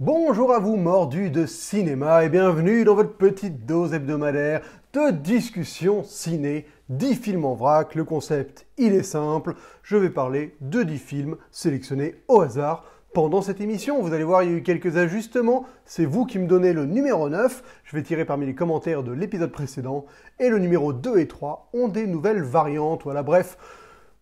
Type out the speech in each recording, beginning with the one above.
Bonjour à vous mordus de cinéma et bienvenue dans votre petite dose hebdomadaire de discussion ciné, 10 films en vrac. Le concept, il est simple, je vais parler de 10 films sélectionnés au hasard pendant cette émission. Vous allez voir, il y a eu quelques ajustements, c'est vous qui me donnez le numéro 9, je vais tirer parmi les commentaires de l'épisode précédent, et le numéro 2 et 3 ont des nouvelles variantes. Voilà, bref,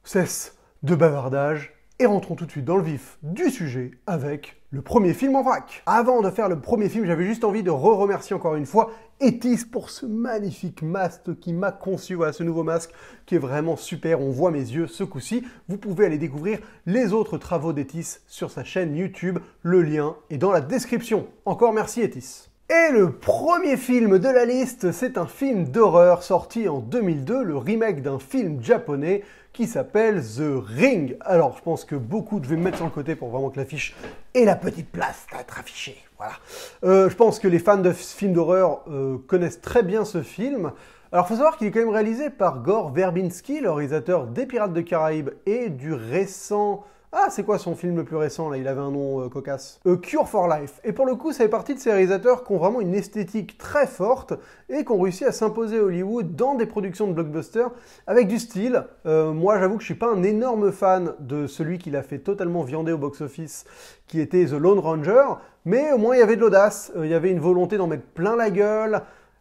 cesse de bavardage. Et rentrons tout de suite dans le vif du sujet avec le premier film en vrac. Avant de faire le premier film, j'avais juste envie de remercier encore une fois Etis pour ce magnifique masque qui m'a conçu. Voilà, ce nouveau masque qui est vraiment super. On voit mes yeux ce coup-ci. Vous pouvez aller découvrir les autres travaux d'Etis sur sa chaîne YouTube. Le lien est dans la description. Encore merci Etis. Et le premier film de la liste, c'est un film d'horreur sorti en 2002, le remake d'un film japonais qui s'appelle The Ring. Alors, je pense que beaucoup devaient me mettre sur le côté pour vraiment que l'affiche ait la petite place d'être affichée. Voilà. Je pense que les fans de films d'horreur connaissent très bien ce film. Alors, il faut savoir qu'il est quand même réalisé par Gore Verbinski, le réalisateur des Pirates des Caraïbes et du récent... Ah, c'est quoi son film le plus récent, là? Il avait un nom cocasse. Cure for Life. Et pour le coup, ça fait partie de ces réalisateurs qui ont vraiment une esthétique très forte et qui ont réussi à s'imposer à Hollywood dans des productions de blockbusters avec du style. Moi, j'avoue que je suis pas un énorme fan de celui qui l'a fait totalement viander au box-office, qui était The Lone Ranger, mais au moins il y avait de l'audace, il y avait une volonté d'en mettre plein la gueule,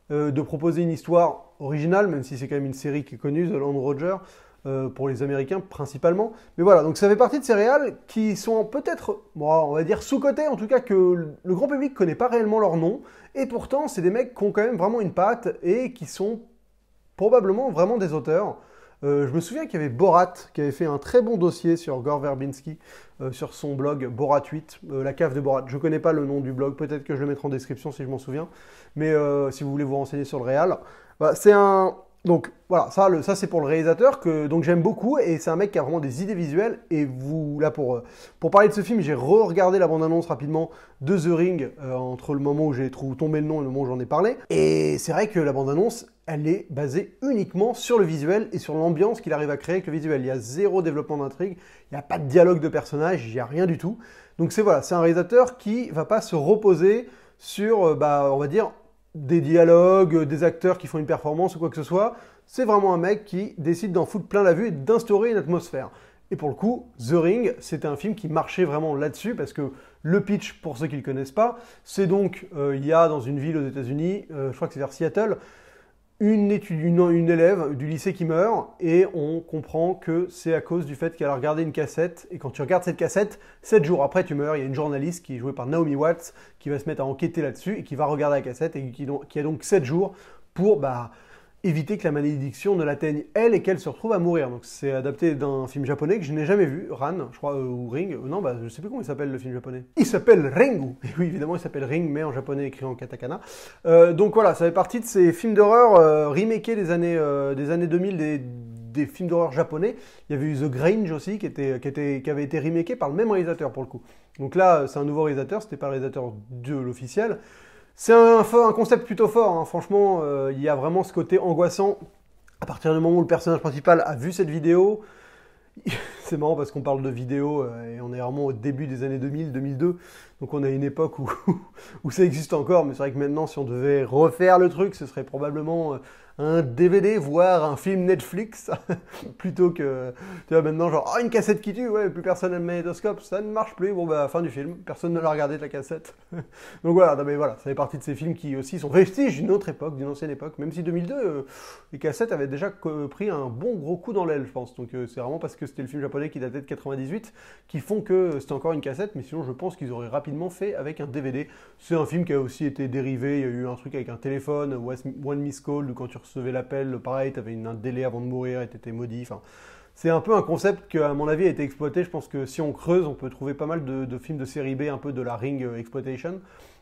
de proposer une histoire originale, même si c'est quand même une série qui est connue, The Lone Ranger, pour les Américains principalement. Mais voilà, donc ça fait partie de ces réals qui sont peut-être, bon, on va dire sous-cotés, en tout cas que le grand public ne connaît pas réellement leur nom, et pourtant c'est des mecs qui ont quand même vraiment une patte et qui sont probablement vraiment des auteurs. Je me souviens qu'il y avait Borat qui avait fait un très bon dossier sur Gore Verbinski sur son blog Borat 8, la cave de Borat. Je ne connais pas le nom du blog, peut-être que je le mettrai en description si je m'en souviens, mais si vous voulez vous renseigner sur le réal, bah, c'est un... Donc voilà, ça c'est pour le réalisateur que donc j'aime beaucoup et c'est un mec qui a vraiment des idées visuelles. Et vous là pour parler de ce film, j'ai re-regardé la bande-annonce rapidement de The Ring entre le moment où j'ai tombé le nom et le moment où j'en ai parlé. Et c'est vrai que la bande-annonce, elle est basée uniquement sur le visuel et sur l'ambiance qu'il arrive à créer avec le visuel. Il y a zéro développement d'intrigue, il n'y a pas de dialogue de personnages, il n'y a rien du tout. Donc c'est voilà, c'est un réalisateur qui va pas se reposer sur on va dire des dialogues, des acteurs qui font une performance ou quoi que ce soit. C'est vraiment un mec qui décide d'en foutre plein la vue et d'instaurer une atmosphère. Et pour le coup, The Ring, c'était un film qui marchait vraiment là-dessus parce que le pitch, pour ceux qui ne le connaissent pas, c'est donc, il y a dans une ville aux États-Unis, je crois que c'est vers Seattle, une élève du lycée qui meurt et on comprend que c'est à cause du fait qu'elle a regardé une cassette et quand tu regardes cette cassette, 7 jours après tu meurs, il y a une journaliste qui est jouée par Naomi Watts qui va se mettre à enquêter là-dessus et qui va regarder la cassette et qui a donc 7 jours pour éviter que la malédiction ne l'atteigne elle et qu'elle se retrouve à mourir. Donc c'est adapté d'un film japonais que je n'ai jamais vu, Ran, je crois, ou Ring, non, je sais plus comment il s'appelle le film japonais. Il s'appelle Ringu, et oui évidemment il s'appelle Ring, mais en japonais écrit en katakana. Donc voilà, ça fait partie de ces films d'horreur remakés des années 2000, des films d'horreur japonais. Il y avait eu The Grange aussi, qui avait été remaké par le même réalisateur pour le coup. Donc là, c'est un nouveau réalisateur, c'était pas le réalisateur de l'officiel. C'est un concept plutôt fort, hein. Franchement, il y a vraiment ce côté angoissant. À partir du moment où le personnage principal a vu cette vidéo, c'est marrant parce qu'on parle de vidéo et on est vraiment au début des années 2000, 2002. Donc on a une époque où ça existe encore, mais c'est vrai que maintenant, si on devait refaire le truc, ce serait probablement un DVD, voire un film Netflix, plutôt que, tu vois, maintenant, genre, oh, une cassette qui tue, ouais, plus personne n'a le magnétoscope, ça ne marche plus, bon, bah, fin du film, personne ne l'a regardé de la cassette. Donc voilà, non, mais voilà, ça fait partie de ces films qui aussi sont vestiges d'une autre époque, d'une ancienne époque, même si 2002, les cassettes avaient déjà pris un bon gros coup dans l'aile, je pense. Donc c'est vraiment parce que c'était le film japonais qui datait de 98 qui font que c'était encore une cassette, mais sinon je pense qu'ils auraient rapidement fait avec un DVD. C'est un film qui a aussi été dérivé, il y a eu un truc avec un téléphone, One Miss Call, où quand tu recevais l'appel, pareil, tu avais un délai avant de mourir et tu étais maudit. Enfin, c'est un peu un concept qui, à mon avis, a été exploité. Je pense que si on creuse, on peut trouver pas mal de films de série B, un peu de la Ring exploitation.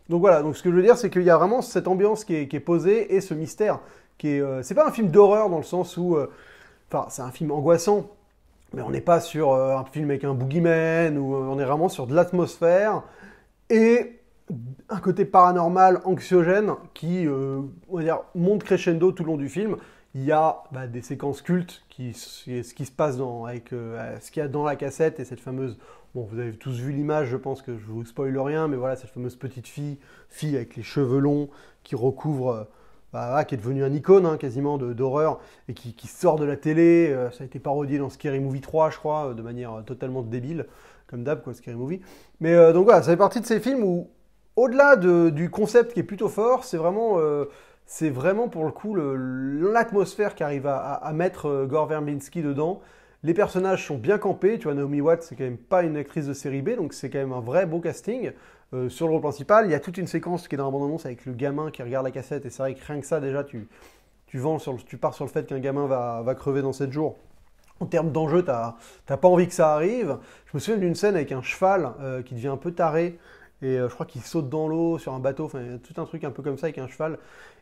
Donc voilà, donc ce que je veux dire, c'est qu'il y a vraiment cette ambiance qui est posée et ce mystère qui est... c'est pas un film d'horreur dans le sens où... Enfin, c'est un film angoissant, mais on n'est pas sur un film avec un boogeyman, ou on est vraiment sur de l'atmosphère et un côté paranormal, anxiogène, qui on va dire, monte crescendo tout le long du film. Il y a des séquences cultes, ce qui se passe avec ce qu'il y a dans la cassette et cette fameuse Bon, vous avez tous vu l'image, je pense que je vous spoile rien, mais voilà, cette fameuse petite fille avec les cheveux longs, qui recouvre, qui est devenue un icône hein, quasiment d'horreur, et qui sort de la télé. Ça a été parodié dans Scary Movie 3, je crois, de manière totalement débile, comme d'hab, quoi, Scary Movie. Mais donc voilà, ça fait partie de ces films où, au-delà du concept qui est plutôt fort, c'est vraiment pour le coup l'atmosphère qu'arrive à mettre Gore Verbinski dedans. Les personnages sont bien campés, tu vois, Naomi Watts, c'est quand même pas une actrice de série B, donc c'est quand même un vrai beau casting. Sur le rôle principal, il y a toute une séquence qui est dans la bande-annonce avec le gamin qui regarde la cassette, et c'est vrai que rien que ça, déjà, tu pars sur le fait qu'un gamin va crever dans 7 jours. En termes d'enjeu, t'as pas envie que ça arrive. Je me souviens d'une scène avec un cheval qui devient un peu taré, et je crois qu'il saute dans l'eau sur un bateau, enfin, il y a tout un truc un peu comme ça avec un cheval.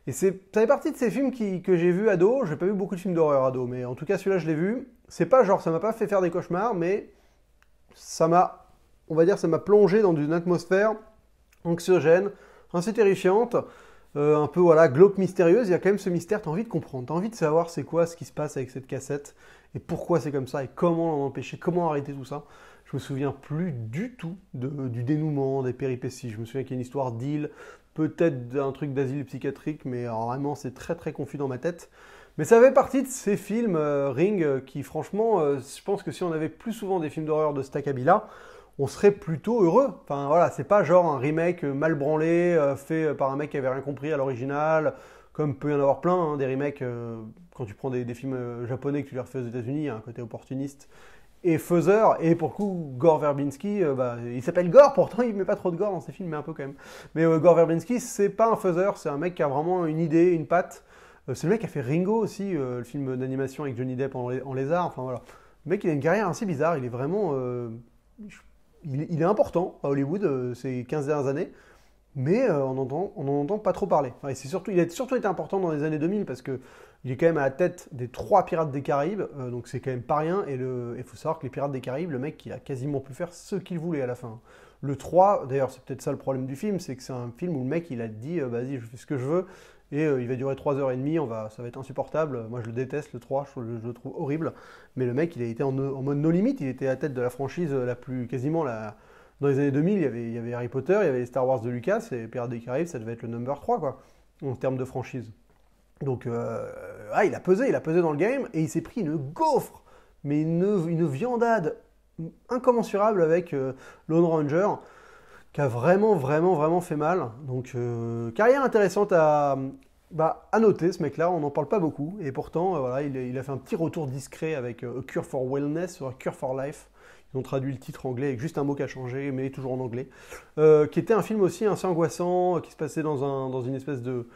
Et ça fait partie de ces films que j'ai vus ado. J'ai pas vu beaucoup de films d'horreur ado, mais en tout cas celui-là je l'ai vu. C'est pas genre, ça m'a pas fait faire des cauchemars, mais on va dire, ça m'a plongé dans une atmosphère anxiogène, assez terrifiante, un peu voilà, glauque, mystérieuse. Il y a quand même ce mystère, t'as envie de comprendre, t'as envie de savoir c'est quoi ce qui se passe avec cette cassette, et pourquoi c'est comme ça, et comment l'en empêcher, comment arrêter tout ça. Je me souviens plus du tout du dénouement, des péripéties. Je me souviens qu'il y a une histoire d'île, peut-être d'un truc d'asile psychiatrique, mais alors, vraiment c'est très très confus dans ma tête. Mais ça fait partie de ces films Ring qui franchement, je pense que si on avait plus souvent des films d'horreur de cet acabit-là, on serait plutôt heureux. Enfin voilà, c'est pas genre un remake mal branlé, fait par un mec qui avait rien compris à l'original, comme peut y en avoir plein, hein, des remakes, quand tu prends des films japonais que tu les refais aux États-Unis, il y a un côté opportuniste et faiseur, et pour le coup, Gore Verbinski, il s'appelle Gore, pourtant il met pas trop de gore dans ses films, mais un peu quand même. Mais Gore Verbinski, c'est pas un faiseur, c'est un mec qui a vraiment une idée, une patte. C'est le mec qui a fait Ringo aussi, le film d'animation avec Johnny Depp en lézard, enfin voilà. Le mec, il a une carrière assez bizarre, il est vraiment... il est important à Hollywood ces 15 dernières années, mais on n'en entend pas trop parler. Enfin, il a surtout été important dans les années 2000 parce que il est quand même à la tête des 3 Pirates des Caraïbes, donc c'est quand même pas rien. Et il faut savoir que les Pirates des Caraïbes, le mec, il a quasiment pu faire ce qu'il voulait à la fin. Le 3, d'ailleurs, c'est peut-être ça le problème du film, c'est que c'est un film où le mec, il a dit, vas-y, je fais ce que je veux, et il va durer 3h30, ça va être insupportable. Moi, je le déteste, le 3, je le trouve horrible. Mais le mec, il a été en mode no limit, il était à la tête de la franchise dans les années 2000, il y avait Harry Potter, il y avait les Star Wars de Lucas, et Pirates des Caraïbes, ça devait être le number 3, quoi, en termes de franchise. Donc, il a pesé dans le game, et il s'est pris une gaufre, mais une viandade incommensurable avec Lone Ranger, qui a vraiment, vraiment, vraiment fait mal. Donc, carrière intéressante à noter, ce mec-là, on n'en parle pas beaucoup, et pourtant, voilà, il a fait un petit retour discret avec A Cure for Wellness, ou A Cure for Life. Ils ont traduit le titre anglais avec juste un mot qui a changé, mais toujours en anglais. Qui était un film aussi assez angoissant, qui se passait dans une espèce de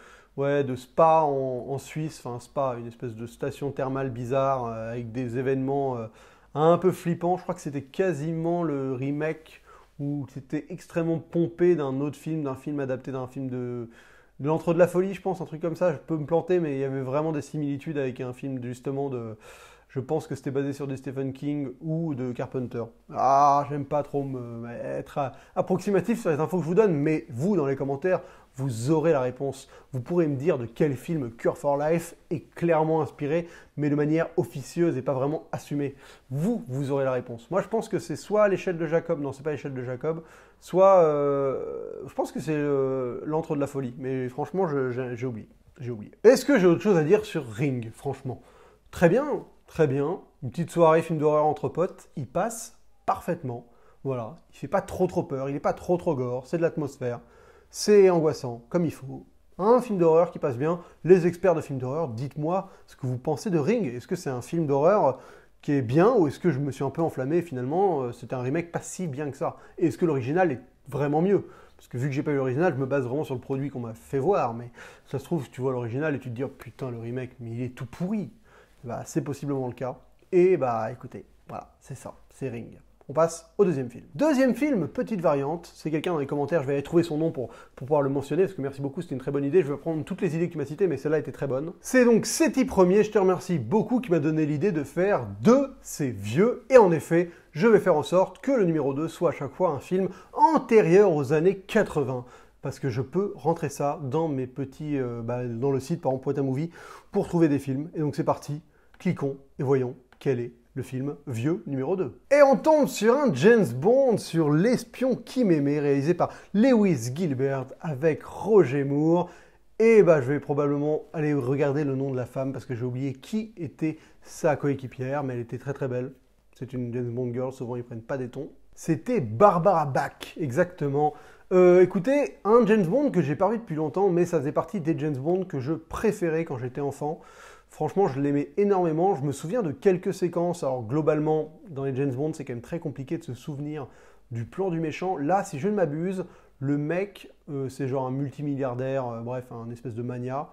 spa en Suisse, enfin un spa, une espèce de station thermale bizarre, avec des événements un peu flippants. Je crois que c'était quasiment le remake, où c'était extrêmement pompé d'un film adapté d'un film de l'Entre de la Folie, je pense, un truc comme ça. Je peux me planter, mais il y avait vraiment des similitudes avec un film justement je pense que c'était basé sur des Stephen King ou de Carpenter. Ah, j'aime pas trop être approximatif sur les infos que je vous donne, mais vous, dans les commentaires, vous aurez la réponse. Vous pourrez me dire de quel film Cure for Life est clairement inspiré, mais de manière officieuse et pas vraiment assumée. Vous aurez la réponse. Moi, je pense que c'est soit l'échelle de Jacob, non, c'est pas l'échelle de Jacob, soit, je pense que c'est l'Antre de la Folie, mais franchement, j'ai oublié. Est-ce que j'ai autre chose à dire sur Ring, franchement? Très bien. Très bien, une petite soirée film d'horreur entre potes, il passe parfaitement. Voilà, il fait pas trop peur, il n'est pas trop gore, c'est de l'atmosphère, c'est angoissant, comme il faut. Un film d'horreur qui passe bien. Les experts de films d'horreur, dites-moi ce que vous pensez de Ring. Est-ce que c'est un film d'horreur qui est bien, ou est-ce que je me suis un peu enflammé et finalement c'était un remake pas si bien que ça? Et est-ce que l'original est vraiment mieux? Parce que vu que j'ai pas eu l'original, je me base vraiment sur le produit qu'on m'a fait voir, mais ça se trouve, tu vois l'original et tu te dis, oh putain, le remake, mais il est tout pourri. C'est possiblement le cas. Et écoutez, voilà, c'est ça, c'est Ring. On passe au deuxième film. Deuxième film, petite variante. C'est quelqu'un dans les commentaires, je vais aller trouver son nom pour pouvoir le mentionner, parce que merci beaucoup, c'était une très bonne idée. Je vais prendre toutes les idées que tu m'as citées, mais celle-là était très bonne. C'est donc Seti Premier, je te remercie beaucoup, qui m'a donné l'idée de faire de ces vieux. Et en effet, je vais faire en sorte que le numéro 2 soit à chaque fois un film antérieur aux années 80. Parce que je peux rentrer ça dans mes petits, dans le site, par exemple, Poète à Movie, pour trouver des films. Et donc c'est parti, cliquons et voyons quel est le film Vieux numéro 2. Et on tombe sur un James Bond, sur L'espion qui m'aimait, réalisé par Lewis Gilbert avec Roger Moore. Et bah je vais probablement aller regarder le nom de la femme parce que j'ai oublié qui était sa coéquipière, mais elle était très très belle. C'est une James Bond girl, souvent ils prennent pas des tons. C'était Barbara Bach, exactement. Écoutez, un James Bond que j'ai pas vu depuis longtemps, mais ça faisait partie des James Bond que je préférais quand j'étais enfant. Franchement, je l'aimais énormément. Je me souviens de quelques séquences. Alors globalement, dans les James Bond, c'est quand même très compliqué de se souvenir du plan du méchant. Là, si je ne m'abuse, le mec, c'est genre un multimilliardaire, bref, un espèce de mania,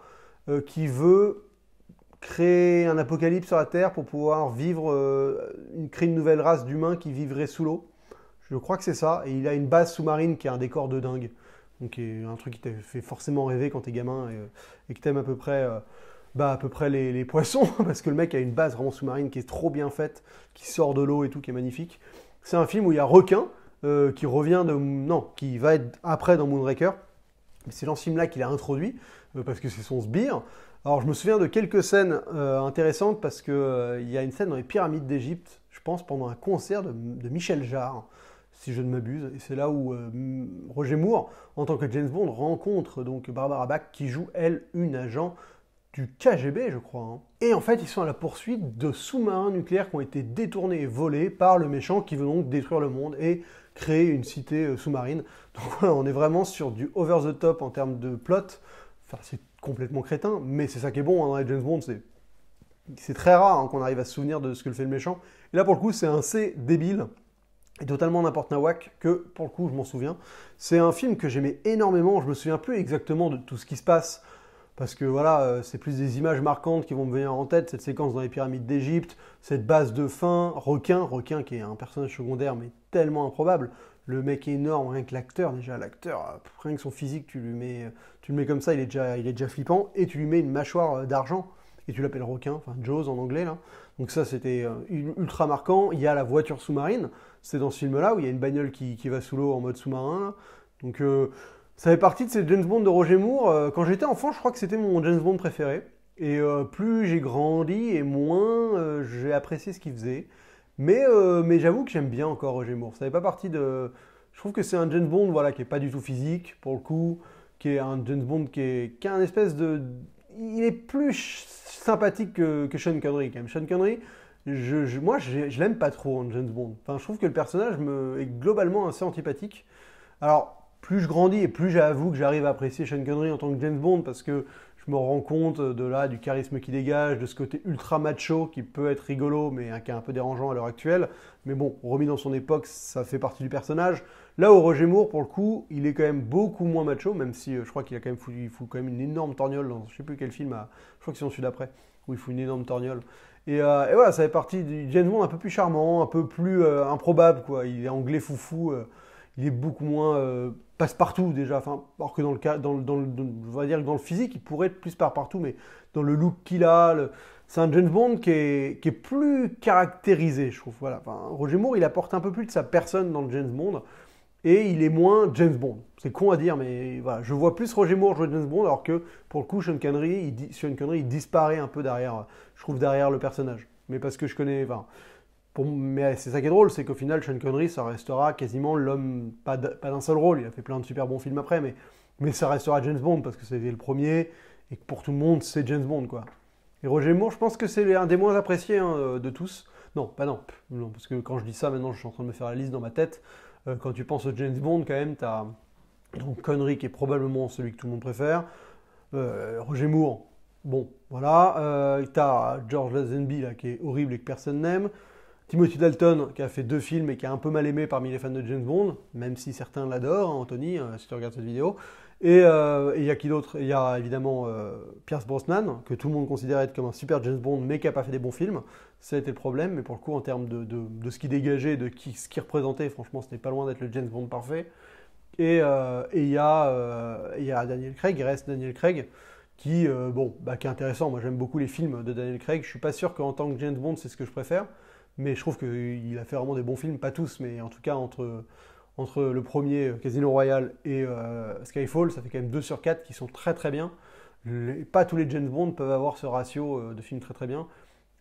qui veut créer un apocalypse sur la Terre pour pouvoir vivre, créer une nouvelle race d'humains qui vivraient sous l'eau. Je crois que c'est ça. Et il a une base sous-marine qui a un décor de dingue. Donc un truc qui t'a fait forcément rêver quand t'es gamin et que t'aimes à peu près les poissons, parce que le mec a une base vraiment sous-marine qui est trop bien faite, qui sort de l'eau et tout, qui est magnifique. C'est un film où il y a Requin, qui revient de... Non, qui va être après dans Moonraker. C'est dans ce film-là qu'il a introduit, parce que c'est son sbire. Alors je me souviens de quelques scènes intéressantes, parce qu'il y a une scène dans les pyramides d'Égypte, je pense pendant un concert de Michel Jarre, si je ne m'abuse. Et c'est là où Roger Moore, en tant que James Bond, rencontre donc Barbara Bach, qui joue, elle, une agent du KGB, je crois. Hein. Et en fait, ils sont à la poursuite de sous-marins nucléaires qui ont été détournés et volés par le méchant qui veut donc détruire le monde et créer une cité sous-marine. Donc voilà, on est vraiment sur du over the top en termes de plot. Enfin, c'est complètement crétin, mais c'est ça qui est bon hein, dans les James Bond. C'est très rare hein, qu'on arrive à se souvenir de ce que fait le méchant. Et là, pour le coup, c'est assez débile et totalement n'importe nawak que, pour le coup, je m'en souviens. C'est un film que j'aimais énormément. Je me souviens plus exactement de tout ce qui se passe. Parce que voilà, c'est plus des images marquantes qui vont me venir en tête, cette séquence dans les pyramides d'Égypte, cette base de fin, Requin qui est un personnage secondaire mais tellement improbable. Le mec est énorme, rien que l'acteur, déjà l'acteur, rien que son physique, tu le mets comme ça, il est déjà flippant, et tu lui mets une mâchoire d'argent, et tu l'appelles Requin, enfin Jaws en anglais là. Donc ça c'était ultra marquant. Il y a la voiture sous-marine, c'est dans ce film-là où il y a une bagnole qui va sous l'eau en mode sous-marin. Là. Donc... ça fait partie de ces James Bond de Roger Moore. Quand j'étais enfant, je crois que c'était mon James Bond préféré. Et plus j'ai grandi et moins j'ai apprécié ce qu'il faisait. Mais j'avoue que j'aime bien encore Roger Moore. Ça fait pas partie de... Je trouve que c'est un James Bond voilà, qui est pas du tout physique, pour le coup. Qui est un James Bond qui a un espèce de... Il est plus sympathique que Sean Connery, quand même. Sean Connery, moi, je l'aime pas trop en James Bond. Enfin, je trouve que le personnage est globalement assez antipathique. Alors... plus je grandis et plus j'avoue que j'arrive à apprécier Sean Connery en tant que James Bond parce que je me rends compte du charisme qu'il dégage, de ce côté ultra macho qui peut être rigolo mais qui est un peu dérangeant à l'heure actuelle. Mais bon, remis dans son époque, ça fait partie du personnage. Là où Roger Moore, pour le coup, il est quand même beaucoup moins macho, même si je crois qu'il a quand même il fout quand même une énorme torgnole dans je sais plus quel film, je crois que c'est dans celui d'après, où il fout une énorme torgnole. Et voilà, ça fait partie du James Bond un peu plus charmant, un peu plus improbable, quoi. Il est anglais foufou. Il est beaucoup moins passe-partout déjà. Enfin, alors que dans le cas, on va dire que dans le physique, il pourrait être plus passe-partout, mais dans le look qu'il a, c'est un James Bond qui est plus caractérisé, je trouve. Voilà. Enfin, Roger Moore, il apporte un peu plus de sa personne dans le James Bond et il est moins James Bond. C'est con à dire, mais voilà, je vois plus Roger Moore jouer James Bond, alors que pour le coup, Sean Connery, il disparaît un peu derrière, je trouve, derrière le personnage. Mais parce que je connais, enfin. Mais c'est ça qui est drôle, c'est qu'au final, Sean Connery, ça restera quasiment l'homme, pas d'un seul rôle, il a fait plein de super bons films après, mais ça restera James Bond, parce que c'était le premier, et que pour tout le monde, c'est James Bond, quoi. Et Roger Moore, je pense que c'est un des moins appréciés hein, de tous. Non, pas non, non, parce que quand je dis ça, maintenant, je suis en train de me faire la liste dans ma tête. Quand tu penses au James Bond, quand même, t'as donc Connery, qui est probablement celui que tout le monde préfère. Roger Moore, bon, voilà. T'as George Lazenby, là, qui est horrible et que personne n'aime. Timothy Dalton, qui a fait 2 films et qui est un peu mal aimé parmi les fans de James Bond, même si certains l'adorent, hein, Anthony, si tu regardes cette vidéo. Et il y a qui d'autre? Il y a évidemment Pierce Brosnan, que tout le monde considère être comme un super James Bond, mais qui n'a pas fait des bons films. Ça a été le problème, mais pour le coup, en termes de ce qu'il dégageait, ce qu'il représentait, franchement, c'était pas loin d'être le James Bond parfait. Et il y a Daniel Craig, il reste Daniel Craig, qui est intéressant. Moi, j'aime beaucoup les films de Daniel Craig. Je suis pas sûr qu'en tant que James Bond, c'est ce que je préfère. Mais je trouve qu'il a fait vraiment des bons films, pas tous, mais en tout cas entre le premier Casino Royale et Skyfall, ça fait quand même 2 sur 4 qui sont très très bien. Pas tous les James Bond peuvent avoir ce ratio de films très très bien.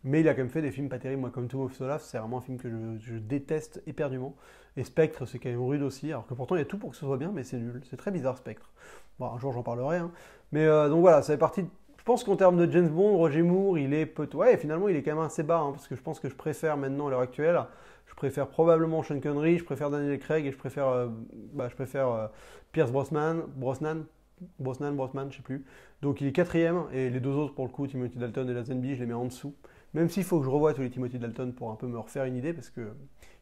Mais il a quand même fait des films pas terribles. Moi, comme Tomb of Solace, c'est vraiment un film que je déteste éperdument. Et Spectre, c'est quand même rude aussi, alors que pourtant il y a tout pour que ce soit bien, mais c'est nul. C'est très bizarre, Spectre. Bon, un jour j'en parlerai. Hein. Mais donc voilà, ça fait partie. Je pense qu'en termes de James Bond, Roger Moore, il est ouais, finalement, il est quand même assez bas, hein, parce que je pense que je préfère maintenant à l'heure actuelle. Je préfère probablement Sean Connery, je préfère Daniel Craig et je préfère Pierce Brosnan, je sais plus. Donc il est quatrième et les deux autres pour le coup, Timothy Dalton et Lazenby, je les mets en dessous. Même s'il faut que je revoie tous les Timothy Dalton pour un peu me refaire une idée parce que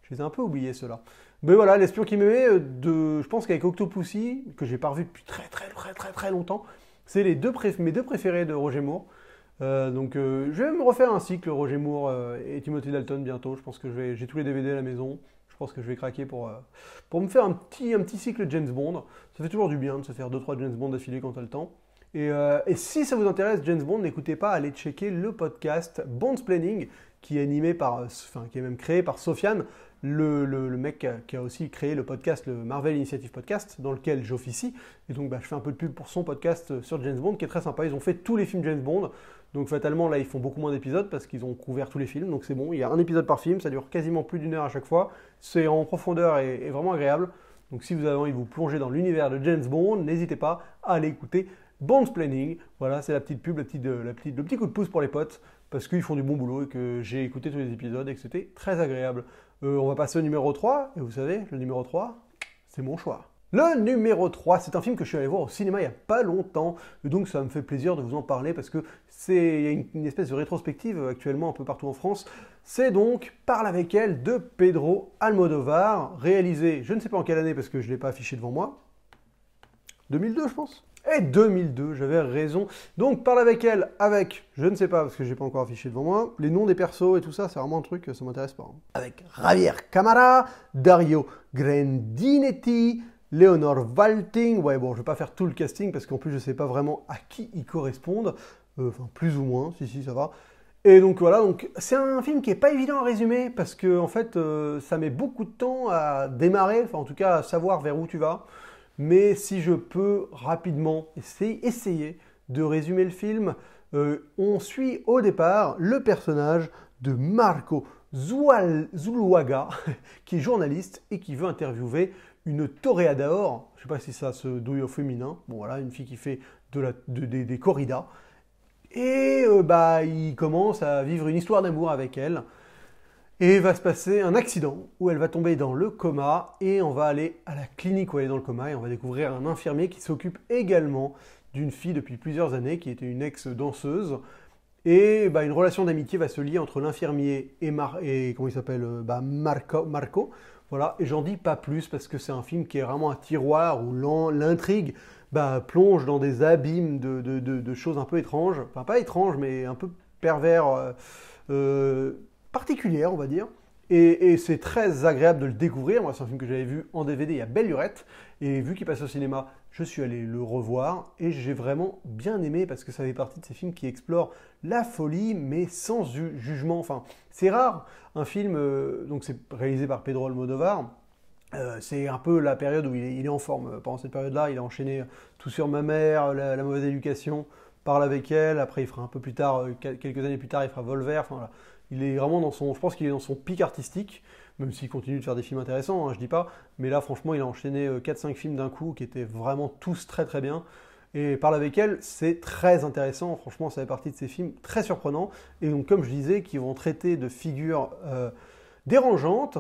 je les ai un peu oubliés ceux-là. Mais voilà, l'espion qui m'aimait, je pense qu'avec Octopussy, que j'ai pas revu depuis très longtemps, c'est mes deux préférés de Roger Moore. Je vais me refaire un cycle Roger Moore et Timothy Dalton bientôt. Je pense que j'ai tous les DVD à la maison. Je pense que je vais craquer pour me faire un petit cycle James Bond. Ça fait toujours du bien de se faire 2-3 James Bond d'affilée quand t'as le temps. Et si ça vous intéresse, James Bond, n'écoutez pas, allez checker le podcast Bondsplaining, qui est animé qui est même créé par Sofiane, le mec qui a aussi créé le podcast, le Marvel Initiative Podcast, dans lequel j'officie. Et donc je fais un peu de pub pour son podcast sur James Bond, qui est très sympa. Ils ont fait tous les films James Bond. Donc fatalement, là, ils font beaucoup moins d'épisodes parce qu'ils ont couvert tous les films. Donc c'est bon, il y a un épisode par film, ça dure quasiment plus d'1 heure à chaque fois. C'est en profondeur et vraiment agréable. Donc si vous avez envie de vous plonger dans l'univers de James Bond, n'hésitez pas à aller écouter Bondsplaining. Voilà, c'est la petite pub, le petit coup de pouce pour les potes, parce qu'ils font du bon boulot et que j'ai écouté tous les épisodes et que c'était très agréable. On va passer au numéro 3, et vous savez, le numéro 3, c'est mon choix. Le numéro 3, c'est un film que je suis allé voir au cinéma il n'y a pas longtemps, et donc ça me fait plaisir de vous en parler parce que il y a une espèce de rétrospective actuellement un peu partout en France. C'est donc Parle avec elle de Pedro Almodovar, réalisé, je ne sais pas en quelle année parce que je ne l'ai pas affiché devant moi, 2002 je pense. Et 2002, j'avais raison. Donc, Parle avec elle, je ne sais pas, parce que je n'ai pas encore affiché devant moi, les noms des persos et tout ça, c'est vraiment un truc, ça m'intéresse pas. Hein. Avec Javier Camara, Dario Grandinetti, Leonor Walting, ouais bon, je vais pas faire tout le casting, parce qu'en plus, je sais pas vraiment à qui ils correspondent, enfin, plus ou moins, si, ça va. Et donc voilà, c'est un film qui est pas évident à résumer, parce que en fait, ça met beaucoup de temps à démarrer, enfin en tout cas à savoir vers où tu vas. Mais si je peux rapidement essayer de résumer le film, on suit au départ le personnage de Marco Zuluaga, qui est journaliste et qui veut interviewer une toréador, je ne sais pas si ça se douille au féminin, bon voilà, une fille qui fait des corridas, et il commence à vivre une histoire d'amour avec elle. Et va se passer un accident où elle va tomber dans le coma et on va aller à la clinique où elle est dans le coma et on va découvrir un infirmier qui s'occupe également d'une fille depuis plusieurs années qui était une ex-danseuse. Et une relation d'amitié va se lier entre l'infirmier et comment il s'appelle Marco. Voilà, et j'en dis pas plus parce que c'est un film qui est vraiment un tiroir où l'intrigue plonge dans des abîmes de choses un peu étranges. Enfin, pas étranges, mais un peu pervers. Particulière, on va dire. Et c'est très agréable de le découvrir. Moi, c'est un film que j'avais vu en DVD il y a belle lurette. Et vu qu'il passe au cinéma, je suis allé le revoir. Et j'ai vraiment bien aimé parce que ça fait partie de ces films qui explorent la folie, mais sans jugement. Enfin, c'est rare. Un film, donc c'est réalisé par Pedro Almodovar. C'est un peu la période où il est en forme. Pendant cette période-là, il a enchaîné Tout sur ma mère, la mauvaise éducation, Parle avec elle. Après, il fera un peu plus tard, quelques années plus tard, il fera Volver. Enfin, voilà. Il est vraiment je pense qu'il est dans son pic artistique, même s'il continue de faire des films intéressants, hein, je dis pas. Mais là, franchement, il a enchaîné 4-5 films d'un coup qui étaient vraiment tous très bien. Et Parle avec elle, c'est très intéressant. Franchement, ça fait partie de ces films très surprenants. Et donc, comme je disais, qui vont traiter de figures dérangeantes,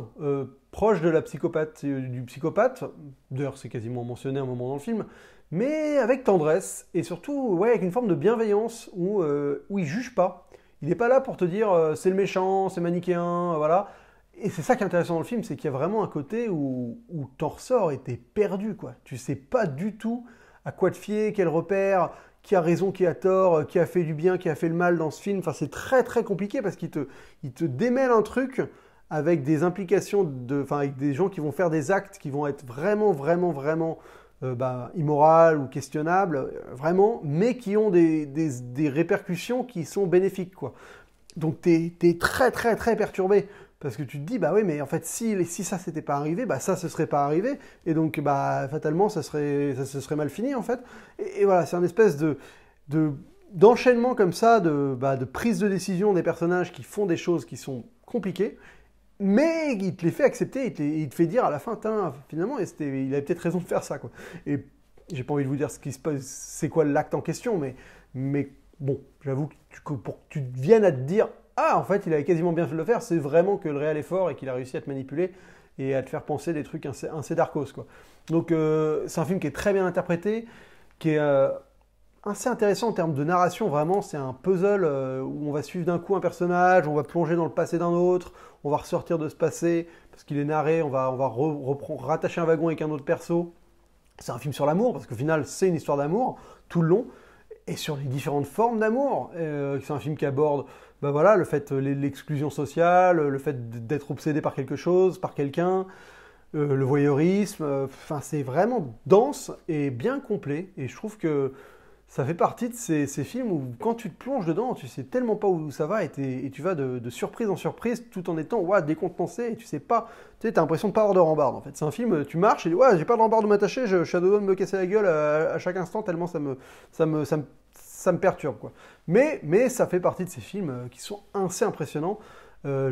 proches de la psychopathe, du psychopathe. D'ailleurs, c'est quasiment mentionné à un moment dans le film. Mais avec tendresse et surtout avec une forme de bienveillance où il juge pas. Il n'est pas là pour te dire c'est le méchant, c'est manichéen, voilà. Et c'est ça qui est intéressant dans le film, c'est qu'il y a vraiment un côté où t'en ressors et t'es perdu, quoi. Tu sais pas du tout à quoi te fier, quel repère, qui a raison, qui a tort, qui a fait du bien, qui a fait le mal dans ce film. Enfin, c'est très compliqué parce qu'il te démêle un truc avec des implications, avec des gens qui vont faire des actes qui vont être vraiment immoral ou questionnable, vraiment, mais qui ont des répercussions qui sont bénéfiques, quoi. Donc t'es très perturbé, parce que tu te dis, bah oui, mais en fait, si ça s'était pas arrivé, ça se serait pas arrivé, et donc fatalement, ça se serait mal fini, en fait. Et voilà, c'est un espèce de d'enchaînement comme ça, de prise de décision des personnages qui font des choses qui sont compliquées, mais il te les fait accepter, il te fait dire à la fin, finalement, il avait peut-être raison de faire ça, quoi. Et j'ai pas envie de vous dire ce qui se passe, c'est quoi l'acte en question, mais bon, j'avoue que pour que tu viennes à te dire, ah, en fait, il avait quasiment bien fait de le faire, c'est vraiment que le réel est fort et qu'il a réussi à te manipuler et à te faire penser des trucs assez darkos, quoi. Donc, c'est un film qui est très bien interprété, qui est assez intéressant en termes de narration, vraiment, c'est un puzzle où on va suivre d'un coup un personnage, on va plonger dans le passé d'un autre, on va ressortir de ce passé, parce qu'il est narré, on va rattacher un wagon avec un autre perso. C'est un film sur l'amour, parce qu'au final, c'est une histoire d'amour, tout le long, et sur les différentes formes d'amour. C'est un film qui aborde voilà, le fait, l'exclusion sociale, le fait d'être obsédé par quelque chose, par quelqu'un, le voyeurisme, enfin c'est vraiment dense et bien complet, et je trouve que ça fait partie de ces films où quand tu te plonges dedans, tu sais tellement pas où ça va et tu vas de surprise en surprise tout en étant décontenancé et tu sais pas, tu sais, t'as l'impression de pas avoir de rambarde en fait. C'est un film, tu marches et dis j'ai pas de rambarde de m'attacher, je suis à deux doigts de me casser la gueule à chaque instant tellement ça me perturbe quoi. Mais ça fait partie de ces films qui sont assez impressionnants.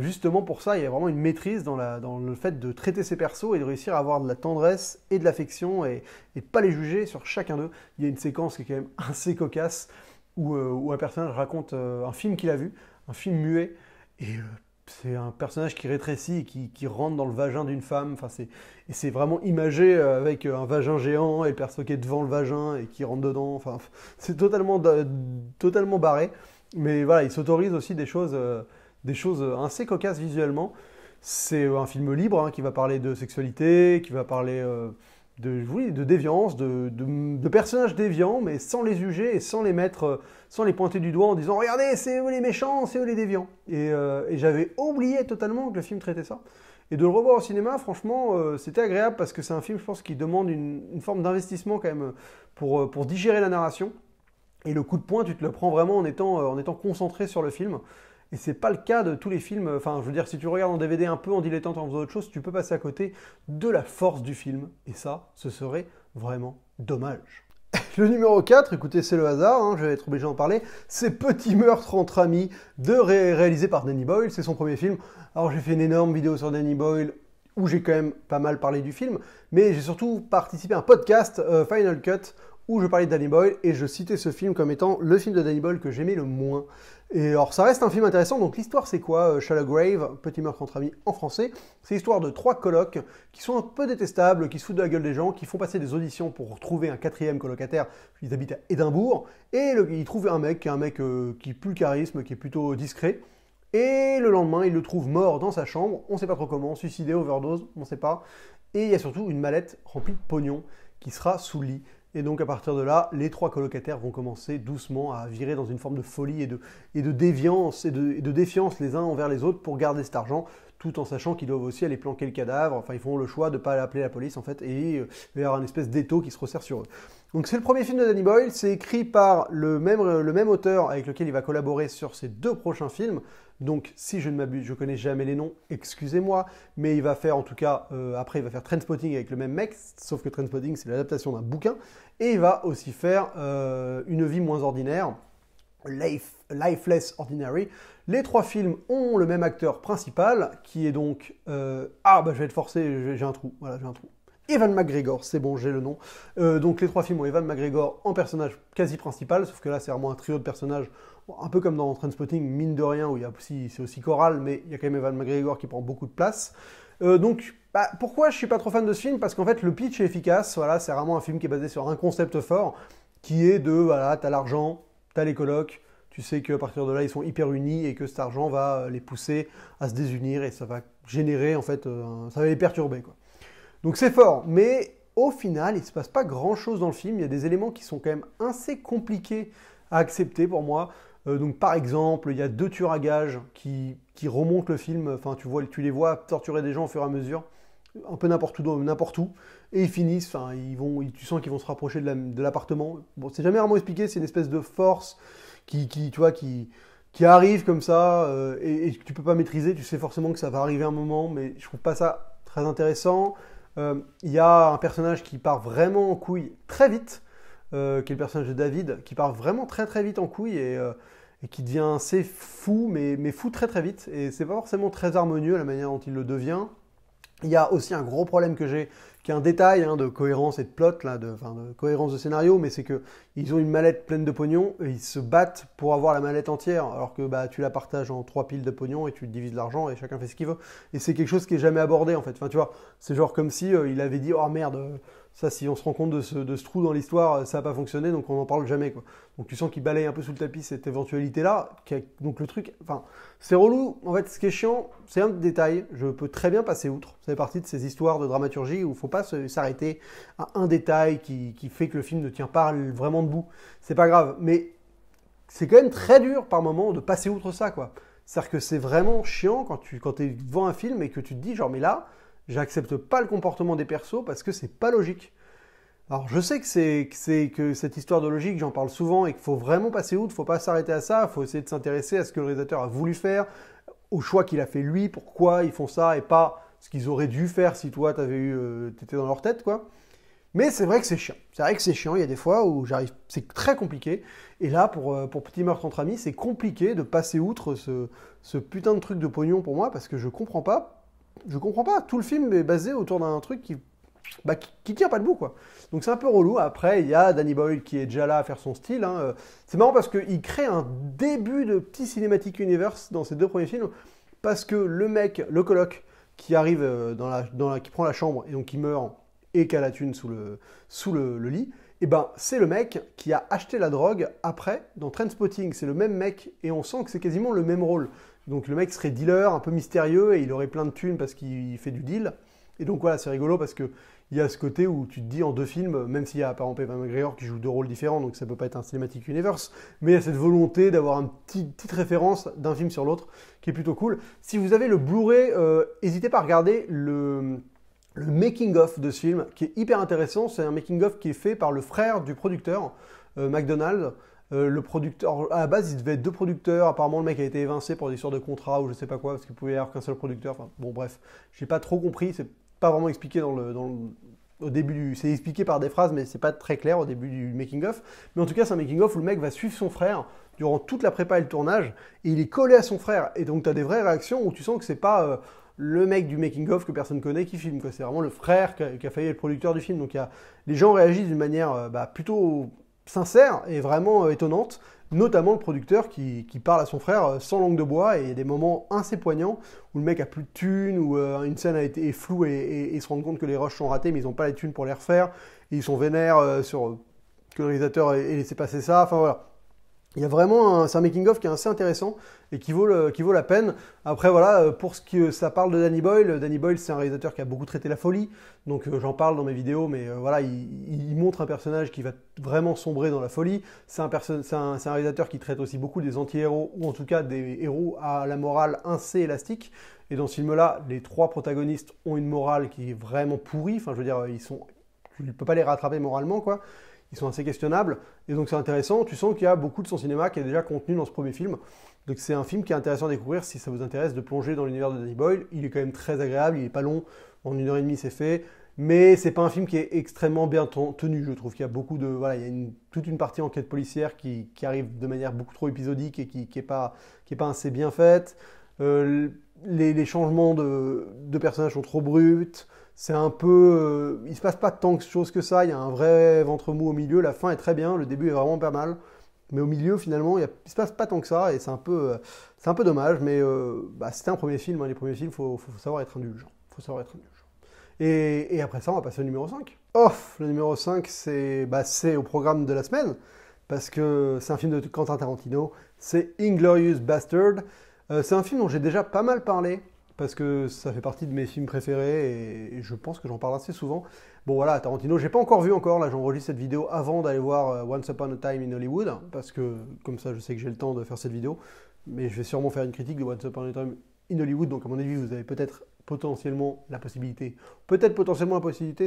Justement pour ça, il y a vraiment une maîtrise dans le fait de traiter ses persos et de réussir à avoir de la tendresse et de l'affection et de pas les juger sur chacun d'eux. Il y a une séquence qui est quand même assez cocasse où un personnage raconte un film qu'il a vu, un film muet, et c'est un personnage qui rétrécit et qui rentre dans le vagin d'une femme. Enfin, c'est vraiment imagé avec un vagin géant et le perso qui est devant le vagin et qui rentre dedans. Enfin, c'est totalement barré. Mais voilà, il s'autorise aussi des choses assez cocasses visuellement. C'est un film libre qui va parler de sexualité, qui va parler de déviance, de personnages déviants, mais sans les juger et sans les mettre, sans les pointer du doigt en disant regardez, c'est eux les méchants, c'est eux les déviants. Et j'avais oublié totalement que le film traitait ça. Et de le revoir au cinéma, franchement, c'était agréable parce que c'est un film, je pense, qui demande une forme d'investissement quand même pour digérer la narration. Et le coup de poing, tu te le prends vraiment en étant concentré sur le film. Et c'est pas le cas de tous les films. Enfin, je veux dire, si tu regardes en DVD un peu en dilettante en faisant autre chose, tu peux passer à côté de la force du film. Et ça, ce serait vraiment dommage. Le numéro 4, écoutez, c'est le hasard, je vais être obligé d'en parler, c'est Petit meurtre entre amis, réalisé par Danny Boyle, c'est son premier film. Alors j'ai fait une énorme vidéo sur Danny Boyle, où j'ai quand même pas mal parlé du film, mais j'ai surtout participé à un podcast, Final Cut, où je parlais de Danny Boyle, et je citais ce film comme étant le film de Danny Boyle que j'aimais le moins. Et alors ça reste un film intéressant, donc l'histoire c'est quoi Shallow Grave, Petit meurtre entre amis en français, c'est l'histoire de 3 colocs qui sont un peu détestables, qui se foutent de la gueule des gens, qui font passer des auditions pour trouver un 4e colocataire, ils habitent à Édimbourg, et ils trouvent un mec qui est plus le charisme, qui est plutôt discret, et le lendemain ils le trouvent mort dans sa chambre, on sait pas trop comment, suicidé, overdose, on sait pas, et il y a surtout une mallette remplie de pognon qui sera sous le lit. Et donc à partir de là, les 3 colocataires vont commencer doucement à virer dans une forme de folie et de déviance et de défiance les uns envers les autres pour garder cet argent, tout en sachant qu'ils doivent aussi aller planquer le cadavre. Enfin, ils font le choix de ne pas appeler la police en fait, et il va y avoir une espèce d'étau qui se resserre sur eux. Donc c'est le premier film de Danny Boyle, c'est écrit par le même auteur avec lequel il va collaborer sur ses 2 prochains films. Donc si je ne m'abuse, je connais jamais les noms, excusez-moi, mais il va faire en tout cas, après il va faire Trainspotting avec le même mec, sauf que Trainspotting c'est l'adaptation d'un bouquin, et il va aussi faire Une vie moins ordinaire, Lifeless Ordinary. Les 3 films ont le même acteur principal, qui est donc... je vais être forcé, j'ai un trou, voilà, j'ai un trou. Evan McGregor, c'est bon, j'ai le nom. Donc les 3 films ont Evan McGregor en personnage quasi principal, sauf que là c'est vraiment un trio de personnages, un peu comme dans Trainspotting, mine de rien, où c'est aussi choral, mais il y a quand même Evan McGregor qui prend beaucoup de place. Pourquoi je suis pas trop fan de ce film? Parce qu'en fait le pitch est efficace, voilà, c'est vraiment un film qui est basé sur un concept fort, qui est t'as l'argent, t'as les colocs, tu sais qu'à partir de là ils sont hyper unis et que cet argent va les pousser à se désunir et ça va générer en fait, ça va les perturber quoi. Donc c'est fort, mais au final, il ne se passe pas grand-chose dans le film. Il y a des éléments qui sont quand même assez compliqués à accepter pour moi. Donc par exemple, il y a 2 tueurs à gages qui remontent le film. Enfin, tu les vois torturer des gens au fur et à mesure, un peu n'importe où. Et ils finissent, tu sens qu'ils vont se rapprocher de l'appartement. Bon, c'est jamais vraiment expliqué, c'est une espèce de force qui arrive comme ça et que tu peux pas maîtriser. Tu sais forcément que ça va arriver un moment, mais je trouve pas ça très intéressant. Il y a un personnage qui part vraiment en couille très vite. qui est le personnage de David, qui part vraiment très très vite en couille et qui devient assez fou, mais fou très très vite. Et c'est pas forcément très harmonieux la manière dont il le devient. Il y a aussi un gros problème que j'ai, qui est un détail de cohérence et de plot, là, de cohérence de scénario, mais c'est qu'ils ont une mallette pleine de pognon et ils se battent pour avoir la mallette entière, alors que tu la partages en 3 piles de pognon et tu divises l'argent et chacun fait ce qu'il veut. Et c'est quelque chose qui est jamais abordé en fait. Enfin, tu vois, c'est genre comme si il avait dit oh merde, ça si on se rend compte de ce trou dans l'histoire, ça n'a pas fonctionné, donc on n'en parle jamais quoi. Donc tu sens qu'il balaye un peu sous le tapis cette éventualité-là. Donc le truc, enfin, c'est relou. En fait, ce qui est chiant, c'est un détail. Je peux très bien passer outre. Ça fait partie de ces histoires de dramaturgie où il ne faut pas s'arrêter à un détail qui fait que le film ne tient pas vraiment debout. C'est pas grave. Mais c'est quand même très dur par moment de passer outre ça, quoi. C'est-à-dire que c'est vraiment chiant quand tu es devant un film et que tu te dis, genre, mais là, j'accepte pas le comportement des persos parce que c'est pas logique. Alors je sais que cette histoire de logique, j'en parle souvent et qu'il faut vraiment passer outre, il ne faut pas s'arrêter à ça, il faut essayer de s'intéresser à ce que le réalisateur a voulu faire, au choix qu'il a fait lui, pourquoi ils font ça et pas ce qu'ils auraient dû faire si toi t'étais dans leur tête quoi. Mais c'est vrai que c'est chiant. C'est vrai que c'est chiant, il y a des fois où c'est très compliqué. Et là, pour Petit meurtre entre amis, c'est compliqué de passer outre ce putain de truc de pognon pour moi parce que je comprends pas. Je comprends pas. Tout le film est basé autour d'un truc qui tient pas debout quoi. Donc c'est un peu relou. Après il y a Danny Boyle qui est déjà là à faire son style. C'est marrant parce qu'il crée un début de petit cinématique universe dans ses 2 premiers films parce que le mec, le coloc qui arrive qui prend la chambre et donc qui meurt et qui a la thune sous le lit, et ben c'est le mec qui a acheté la drogue après dans Trainspotting. C'est le même mec et on sent que c'est quasiment le même rôle. Donc le mec serait dealer, un peu mystérieux et il aurait plein de thunes parce qu'il fait du deal. Et donc voilà, c'est rigolo parce que il y a ce côté où tu te dis en 2 films, même s'il y a par exemple Evan McGregor qui joue 2 rôles différents, donc ça peut pas être un cinématique universe, mais il y a cette volonté d'avoir une petite référence d'un film sur l'autre qui est plutôt cool. Si vous avez le Blu-ray, n'hésitez pas à regarder le making-of de ce film qui est hyper intéressant. C'est un making-of qui est fait par le frère du producteur, McDonald. Le producteur, à la base, il devait être 2 producteurs. Apparemment, le mec a été évincé pour des histoires de contrat ou je sais pas quoi, parce qu'il pouvait y avoir qu'un seul producteur. Enfin, bon, bref, j'ai pas trop compris. C'est pas vraiment expliqué au début c'est expliqué par des phrases, mais c'est pas très clair au début du making-of. Mais en tout cas, c'est un making-of où le mec va suivre son frère durant toute la prépa et le tournage, et il est collé à son frère. Et donc, tu as des vraies réactions où tu sens que c'est pas le mec du making-of que personne connaît qui filme, quoi. C'est vraiment le frère qui a failli être le producteur du film. Donc, les gens réagissent d'une manière plutôt sincère et vraiment étonnante, notamment le producteur qui parle à son frère sans langue de bois, et il y a des moments assez poignants où le mec a plus de thunes, où une scène est floue et ils se rendent compte que les rushs sont ratés mais ils n'ont pas les thunes pour les refaire, et ils sont vénères sur que le réalisateur ait laissé passer ça, enfin voilà. Il y a vraiment c'est un making-of qui est assez intéressant et qui vaut la peine. Après voilà, pour ce que ça parle de Danny Boyle c'est un réalisateur qui a beaucoup traité la folie, donc j'en parle dans mes vidéos, mais voilà, il montre un personnage qui va vraiment sombrer dans la folie. C'est un réalisateur qui traite aussi beaucoup des anti-héros, ou en tout cas des héros à la morale assez élastique. Et dans ce film-là, les 3 protagonistes ont une morale qui est vraiment pourrie. Enfin, je veux dire, tu ne peux pas les rattraper moralement, quoi. Ils sont assez questionnables, et donc c'est intéressant. Tu sens qu'il y a beaucoup de son cinéma qui est déjà contenu dans ce premier film. Donc c'est un film qui est intéressant à découvrir si ça vous intéresse de plonger dans l'univers de Danny Boyle. Il est quand même très agréable, il n'est pas long, en 1h30 c'est fait, mais c'est pas un film qui est extrêmement bien tenu. Je trouve qu'il y a beaucoup de... Voilà, il y a toute une partie enquête policière qui arrive de manière beaucoup trop épisodique et qui est pas assez bien faite. Les changements de personnages sont trop bruts. C'est un peu... il se passe pas tant de choses que ça, il y a un vrai ventre mou au milieu, la fin est très bien, le début est vraiment pas mal, mais au milieu finalement il se passe pas tant que ça, et c'est un peu dommage, mais c'était un premier film, les premiers films, faut savoir être indulgent. Et après ça, on va passer au numéro 5. Le numéro 5, c'est au programme de la semaine, parce que c'est un film de Quentin Tarantino, c'est Inglourious Bastard. C'est un film dont j'ai déjà pas mal parlé, parce que ça fait partie de mes films préférés, et je pense que j'en parle assez souvent. Bon voilà, Tarantino, j'ai pas encore vu là j'enregistre cette vidéo avant d'aller voir Once Upon a Time in Hollywood, parce que comme ça je sais que j'ai le temps de faire cette vidéo, mais je vais sûrement faire une critique de Once Upon a Time in Hollywood, donc à mon avis vous avez peut-être potentiellement la possibilité,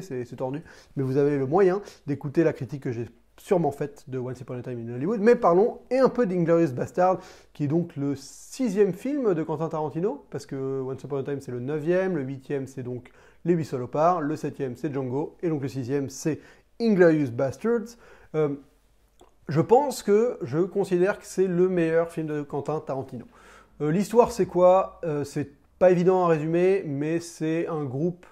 c'est tordu, mais vous avez le moyen d'écouter la critique que j'ai sûrement faite de Once Upon a Time in Hollywood. Mais parlons un peu d'Inglourious Bastard, qui est donc le 6e film de Quentin Tarantino, parce que Once Upon a Time c'est le 9e, le 8e c'est donc Les 8 salopards, le 7e c'est Django, et donc le 6e c'est Inglourious Basterds. Euh, je considère que c'est le meilleur film de Quentin Tarantino. L'histoire, c'est quoi? C'est pas évident à résumer, mais c'est un groupe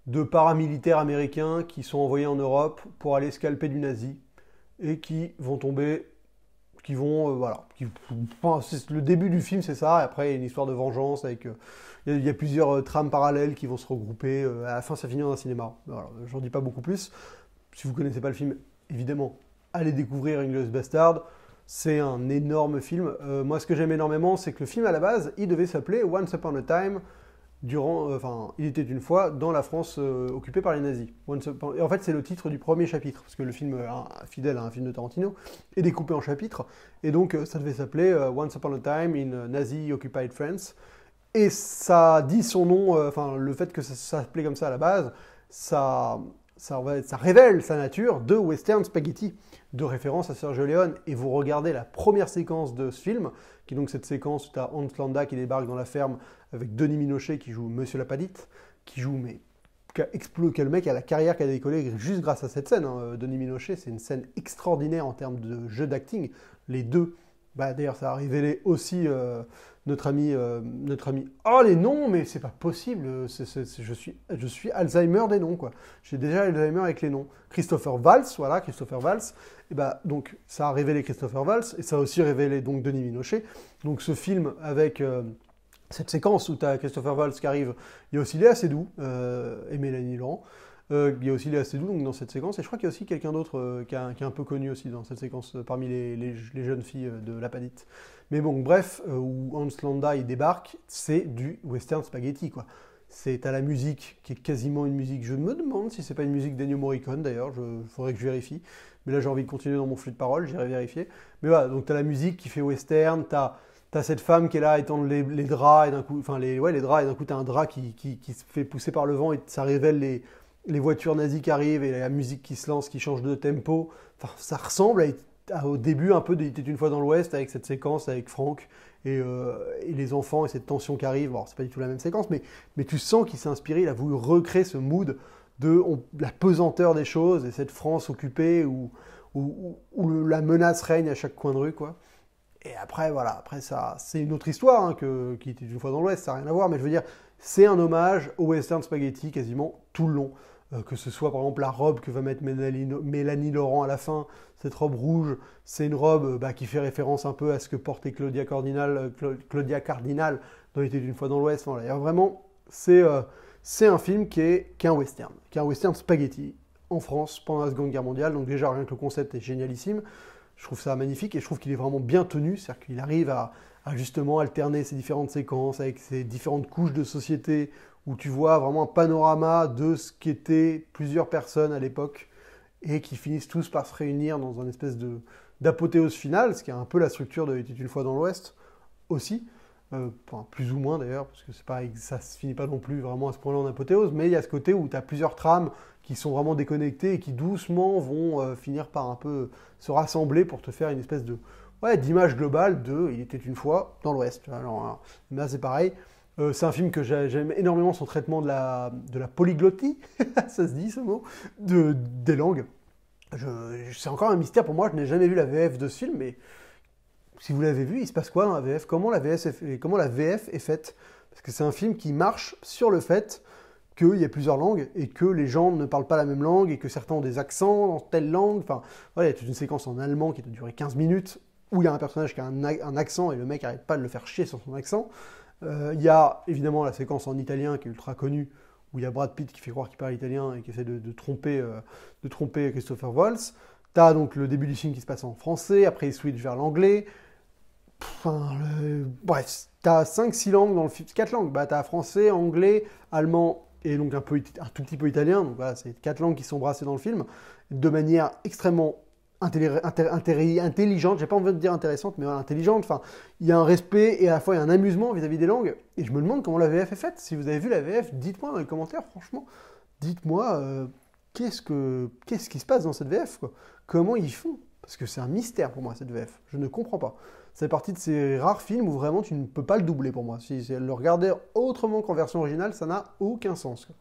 de paramilitaires américains qui sont envoyés en Europe pour aller scalper du nazi et qui vont tomber, voilà. Enfin, le début du film, c'est ça. Et après, il y a une histoire de vengeance avec. Il y a plusieurs trames parallèles qui vont se regrouper. À la fin, ça finit dans un cinéma. Voilà, j'en dis pas beaucoup plus. Si vous connaissez pas le film, évidemment, allez découvrir Inglourious Bastard. C'est un énorme film. Moi, ce que j'aime énormément, c'est que le film, à la base, il devait s'appeler Once Upon a Time, il était une fois dans la France occupée par les nazis. Et en fait, c'est le titre du premier chapitre, parce que le film, fidèle à un film de Tarantino, est découpé en chapitres. Et donc, ça devait s'appeler Once Upon a Time in Nazi Occupied France. Et ça dit son nom, le fait que ça s'appelait comme ça à la base, ça révèle sa nature de western spaghetti, de référence à Sergio Leone. Et vous regardez la première séquence de ce film, qui est donc cette séquence où tu as Hans Landa qui débarque dans la ferme avec Denis Minochet qui joue Monsieur Lapadite, qui a le mec a la carrière qui a décollé juste grâce à cette scène. Denis Minochet, c'est une scène extraordinaire en termes de jeu d'acting. Les deux. D'ailleurs, ça a révélé aussi notre ami. Oh, les noms, mais c'est pas possible. Je suis Alzheimer des noms, quoi. J'ai déjà Alzheimer avec les noms. Christopher Waltz, voilà, Christopher Waltz. Et donc, ça a révélé Christopher Waltz, et ça a aussi révélé donc Denis Minochet. Donc, ce film avec cette séquence où tu as Christopher Waltz qui arrive, il y a aussi Léa Seydoux et Mélanie Laurent. Il y a aussi Léa Seydoux donc, dans cette séquence, et je crois qu'il y a aussi quelqu'un d'autre qui est un peu connu aussi dans cette séquence parmi les jeunes filles de Lapadite. Mais bon, bref, où Hans Landa il débarque, c'est du western spaghetti, quoi. T'as la musique qui est quasiment une musique, je me demande si c'est pas une musique d'Ennio Morricone d'ailleurs, faudrait que je vérifie. Mais là j'ai envie de continuer dans mon flux de parole, j'irai vérifier. Mais voilà, donc t'as la musique qui fait western, t'as cette femme qui est là à étendre les draps, et d'un coup, les draps, et d'un coup t'as un drap qui se fait pousser par le vent, et ça révèle les voitures nazies qui arrivent et la musique qui se lance, qui change de tempo. Enfin, ça ressemble au début un peu de Il était une fois dans l'Ouest avec cette séquence avec Franck et les enfants et cette tension qui arrive. Bon, c'est pas du tout la même séquence, mais tu sens qu'il s'est inspiré, il a voulu recréer ce mood de la pesanteur des choses et cette France occupée où la menace règne à chaque coin de rue, quoi. Et après, voilà, après ça, c'est une autre histoire qui était une fois dans l'Ouest, ça n'a rien à voir, mais je veux dire, c'est un hommage au western spaghetti quasiment tout le long. Que ce soit par exemple la robe que va mettre Mélanie Laurent à la fin, cette robe rouge, c'est une robe qui fait référence un peu à ce que portait Claudia Cardinal dans L'été d'une fois dans l'Ouest. Voilà, vraiment, c'est un film qui est un western spaghetti en France pendant la Seconde Guerre mondiale. Donc déjà, rien que le concept est génialissime. Je trouve ça magnifique et je trouve qu'il est vraiment bien tenu, c'est-à-dire qu'il arrive à justement alterner ces différentes séquences avec ces différentes couches de société où tu vois vraiment un panorama de ce qu'étaient plusieurs personnes à l'époque et qui finissent tous par se réunir dans un espèce d'apothéose finale, ce qui est un peu la structure de Il était une fois dans l'Ouest aussi, plus ou moins d'ailleurs, parce que ça se finit pas non plus vraiment à ce point-là en apothéose, mais il y a ce côté où tu as plusieurs trames qui sont vraiment déconnectées et qui doucement vont finir par un peu se rassembler pour te faire une espèce d'image globale de Il était une fois dans l'Ouest. Alors là, c'est pareil. C'est un film que j'aime énormément, son traitement de la polyglottie, ça se dit ce mot, des langues. C'est encore un mystère pour moi, je n'ai jamais vu la VF de ce film, mais si vous l'avez vu, il se passe quoi dans la VF? Comment la VF est faite? Parce que c'est un film qui marche sur le fait qu'il y a plusieurs langues et que les gens ne parlent pas la même langue et que certains ont des accents dans telle langue. Enfin, voilà, il y a toute une séquence en allemand qui doit durer 15 minutes où il y a un personnage qui a un accent et le mec n'arrête pas de le faire chier sur son accent. Il y a évidemment la séquence en italien qui est ultra connue, où il y a Brad Pitt qui fait croire qu'il parle italien et qui essaie de tromper Christopher Waltz. T'as donc le début du film qui se passe en français, après il switch vers l'anglais. Bref, t'as 5-6 langues dans le film, 4 langues. T'as français, anglais, allemand et donc un tout petit peu italien. Donc voilà, c'est 4 langues qui sont brassées dans le film, de manière extrêmement intelligente, j'ai pas envie de dire intéressante, mais intelligente. Enfin, il y a un respect et à la fois il y a un amusement vis-à-vis des langues. Et je me demande comment la VF est faite. Si vous avez vu la VF, dites-moi dans les commentaires, franchement. Dites-moi qu'est-ce qui se passe dans cette VF, quoi. Comment ils font? Parce que c'est un mystère pour moi, cette VF. Je ne comprends pas. C'est partie de ces rares films où vraiment tu ne peux pas le doubler pour moi. Si le regarder autrement qu'en version originale, ça n'a aucun sens, quoi.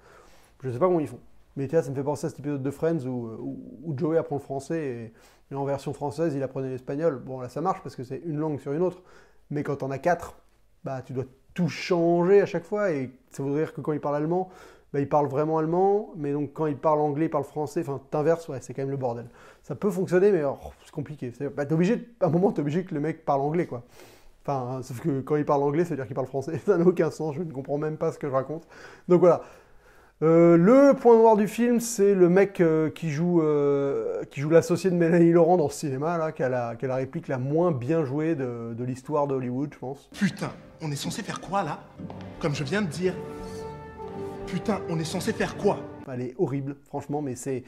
Je ne sais pas comment ils font. Mais tu vois, ça me fait penser à cet épisode de Friends où Joey apprend le français et en version française, il apprenait l'espagnol. Bon, là, ça marche parce que c'est une langue sur une autre. Mais quand on a quatre, bah, tu dois tout changer à chaque fois. Et ça voudrait dire que quand il parle allemand, bah, il parle vraiment allemand. Mais donc, quand il parle anglais, il parle français. Enfin, t'inverses, ouais, c'est quand même le bordel. Ça peut fonctionner, mais c'est compliqué. Bah, à un moment, t'es obligé que le mec parle anglais, quoi. Enfin, sauf que quand il parle anglais, ça veut dire qu'il parle français. Ça n'a aucun sens. Je ne comprends même pas ce que je raconte. Donc voilà. Le point noir du film, c'est le mec qui joue l'associé de Mélanie Laurent dans ce cinéma, là, qui a la réplique la moins bien jouée de l'histoire de Hollywood, je pense. Putain, on est censé faire quoi, là? Comme je viens de dire. Putain, on est censé faire quoi? Elle est horrible, franchement, mais c'est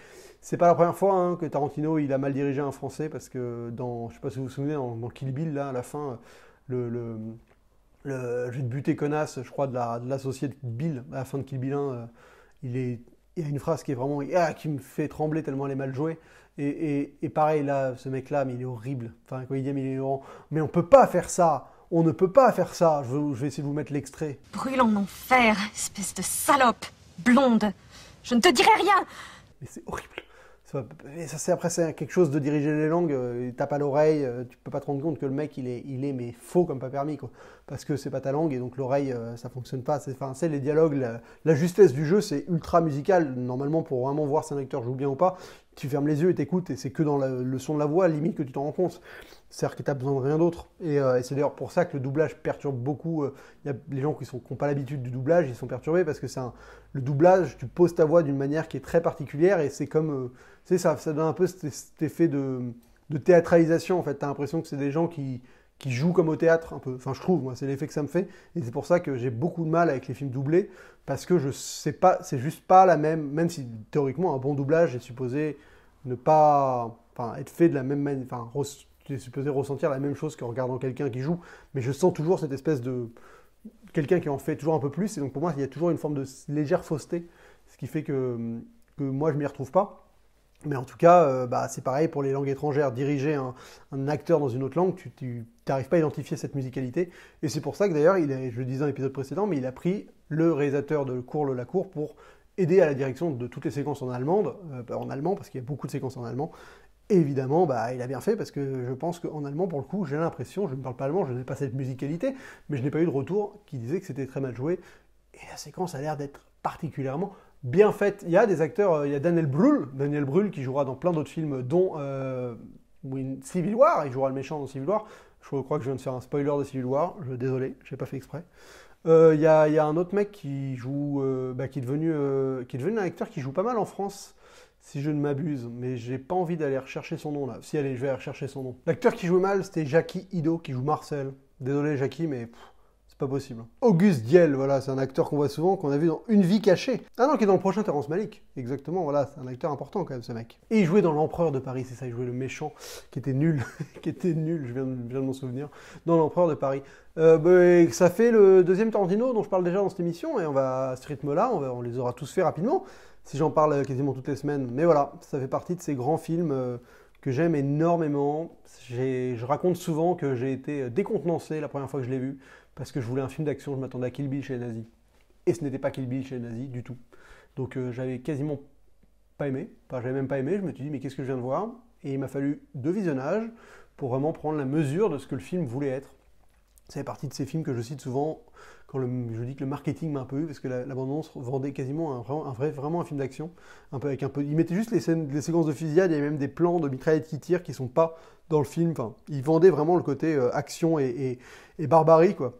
pas la première fois hein, que Tarantino il a mal dirigé un Français, parce que je sais pas si vous vous souvenez, dans Kill Bill, là, à la fin, je vais te buter connasse, je crois, de l'associé de Bill, à la fin de Kill Bill 1, il y a une phrase qui est vraiment qui me fait trembler tellement elle est mal jouée. Et pareil, là, ce mec-là, mais il est horrible. Enfin, quand il dit Mélanie Laurent, mais on peut pas faire ça. On ne peut pas faire ça. Je vais essayer de vous mettre l'extrait. Brûle en enfer, espèce de salope, blonde. Je ne te dirai rien. Mais c'est horrible. Après, c'est quelque chose de diriger les langues, il tape à l'oreille, tu peux pas te rendre compte que le mec, il est mais faux comme pas permis, quoi. Parce que c'est pas ta langue, et donc l'oreille, ça fonctionne pas. C'est les dialogues, la justesse du jeu, c'est ultra musical. Normalement, pour vraiment voir si un acteur joue bien ou pas, tu fermes les yeux et t'écoutes, et c'est que dans le son de la voix, limite, que tu t'en rends compte. C'est-à-dire que t'as besoin de rien d'autre. Et c'est d'ailleurs pour ça que le doublage perturbe beaucoup. Il y a les gens qui n'ont pas l'habitude du doublage, ils sont perturbés, parce que le doublage, tu poses ta voix d'une manière qui est très particulière, et c'est comme... ça donne un peu cet effet de théâtralisation, en fait. Tu as l'impression que c'est des gens qui jouent comme au théâtre, un peu. Enfin, je trouve, moi, c'est l'effet que ça me fait. Et c'est pour ça que j'ai beaucoup de mal avec les films doublés, parce que je sais pas, c'est juste pas la même si théoriquement, un bon doublage est supposé ne pas... Enfin, être fait de la même manière... Enfin, tu es supposé ressentir la même chose qu'en regardant quelqu'un qui joue. Mais je sens toujours cette espèce de... Quelqu'un qui en fait toujours un peu plus. Et donc, pour moi, il y a toujours une forme de légère fausseté, ce qui fait que moi, je m'y retrouve pas. Mais en tout cas, c'est pareil pour les langues étrangères. Diriger un acteur dans une autre langue, tu n'arrives pas à identifier cette musicalité. Et c'est pour ça que d'ailleurs, je le disais dans l'épisode précédent, mais il a pris le réalisateur de Cours le Lacour pour aider à la direction de toutes les séquences en allemand, parce qu'il y a beaucoup de séquences en allemand. Et évidemment, il a bien fait, parce que je pense qu'en allemand, pour le coup, j'ai l'impression, je ne parle pas allemand, je n'ai pas cette musicalité, mais je n'ai pas eu de retour qui disait que c'était très mal joué. Et la séquence a l'air d'être particulièrement bien faite. Il y a des acteurs, il y a Daniel Brühl qui jouera dans plein d'autres films, dont Civil War, il jouera le méchant dans Civil War. Je crois que je viens de faire un spoiler de Civil War, désolé, je n'ai pas fait exprès. Il y a un autre mec qui joue, qui est devenu un acteur qui joue pas mal en France, si je ne m'abuse, mais j'ai pas envie d'aller rechercher son nom là. Si, allez, je vais aller rechercher son nom. L'acteur qui jouait mal, c'était Jackie Ido, qui joue Marcel. Désolé Jackie, mais... c'est pas possible. Auguste Diel, voilà, c'est un acteur qu'on voit souvent, qu'on a vu dans Une vie cachée. Ah non, qui est dans le prochain Terrence Malick. Exactement, voilà, c'est un acteur important quand même, ce mec. Et il jouait dans L'Empereur de Paris, c'est ça, il jouait le méchant, qui était nul, je viens de m'en souvenir, dans L'Empereur de Paris. Ça fait le deuxième Tarantino dont je parle déjà dans cette émission, et à ce rythme-là, on les aura tous fait rapidement, si j'en parle quasiment toutes les semaines. Mais voilà, ça fait partie de ces grands films que j'aime énormément. Je raconte souvent que j'ai été décontenancé la première fois que je l'ai vu, parce que je voulais un film d'action, je m'attendais à Kill Bill chez les nazis. Et ce n'était pas Kill Bill chez les nazis du tout. Donc j'avais quasiment pas aimé, j'avais même pas aimé, je me suis dit mais qu'est-ce que je viens de voir? Et il m'a fallu 2 visionnages pour vraiment prendre la mesure de ce que le film voulait être. Ça fait partie de ces films que je cite souvent quand je dis que le marketing m'a un peu eu, parce que la bande-annonce vendait quasiment vraiment un film d'action, il mettait juste les séquences de fusillade, il y avait même des plans de mitraillettes qui tirent qui sont pas dans le film, enfin, il vendait vraiment le côté action et barbarie, quoi.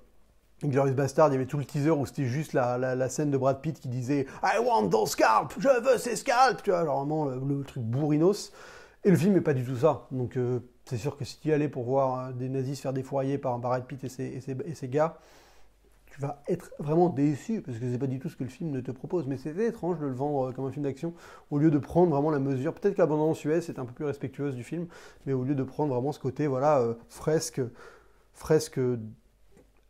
Inglourious Bastard, il y avait tout le teaser où c'était juste la scène de Brad Pitt qui disait « I want those scalps, je veux ces scalps !» Tu vois, alors vraiment le truc bourrinos. Et le film n'est pas du tout ça. Donc c'est sûr que si tu y allais pour voir des nazis se faire défourailler par Brad Pitt et ses gars, tu vas être vraiment déçu, parce que c'est pas du tout ce que le film ne te propose. Mais c'était étrange de le vendre comme un film d'action, au lieu de prendre vraiment la mesure. Peut-être que la bande-annonce US est un peu plus respectueuse du film, mais au lieu de prendre vraiment ce côté, voilà, fresque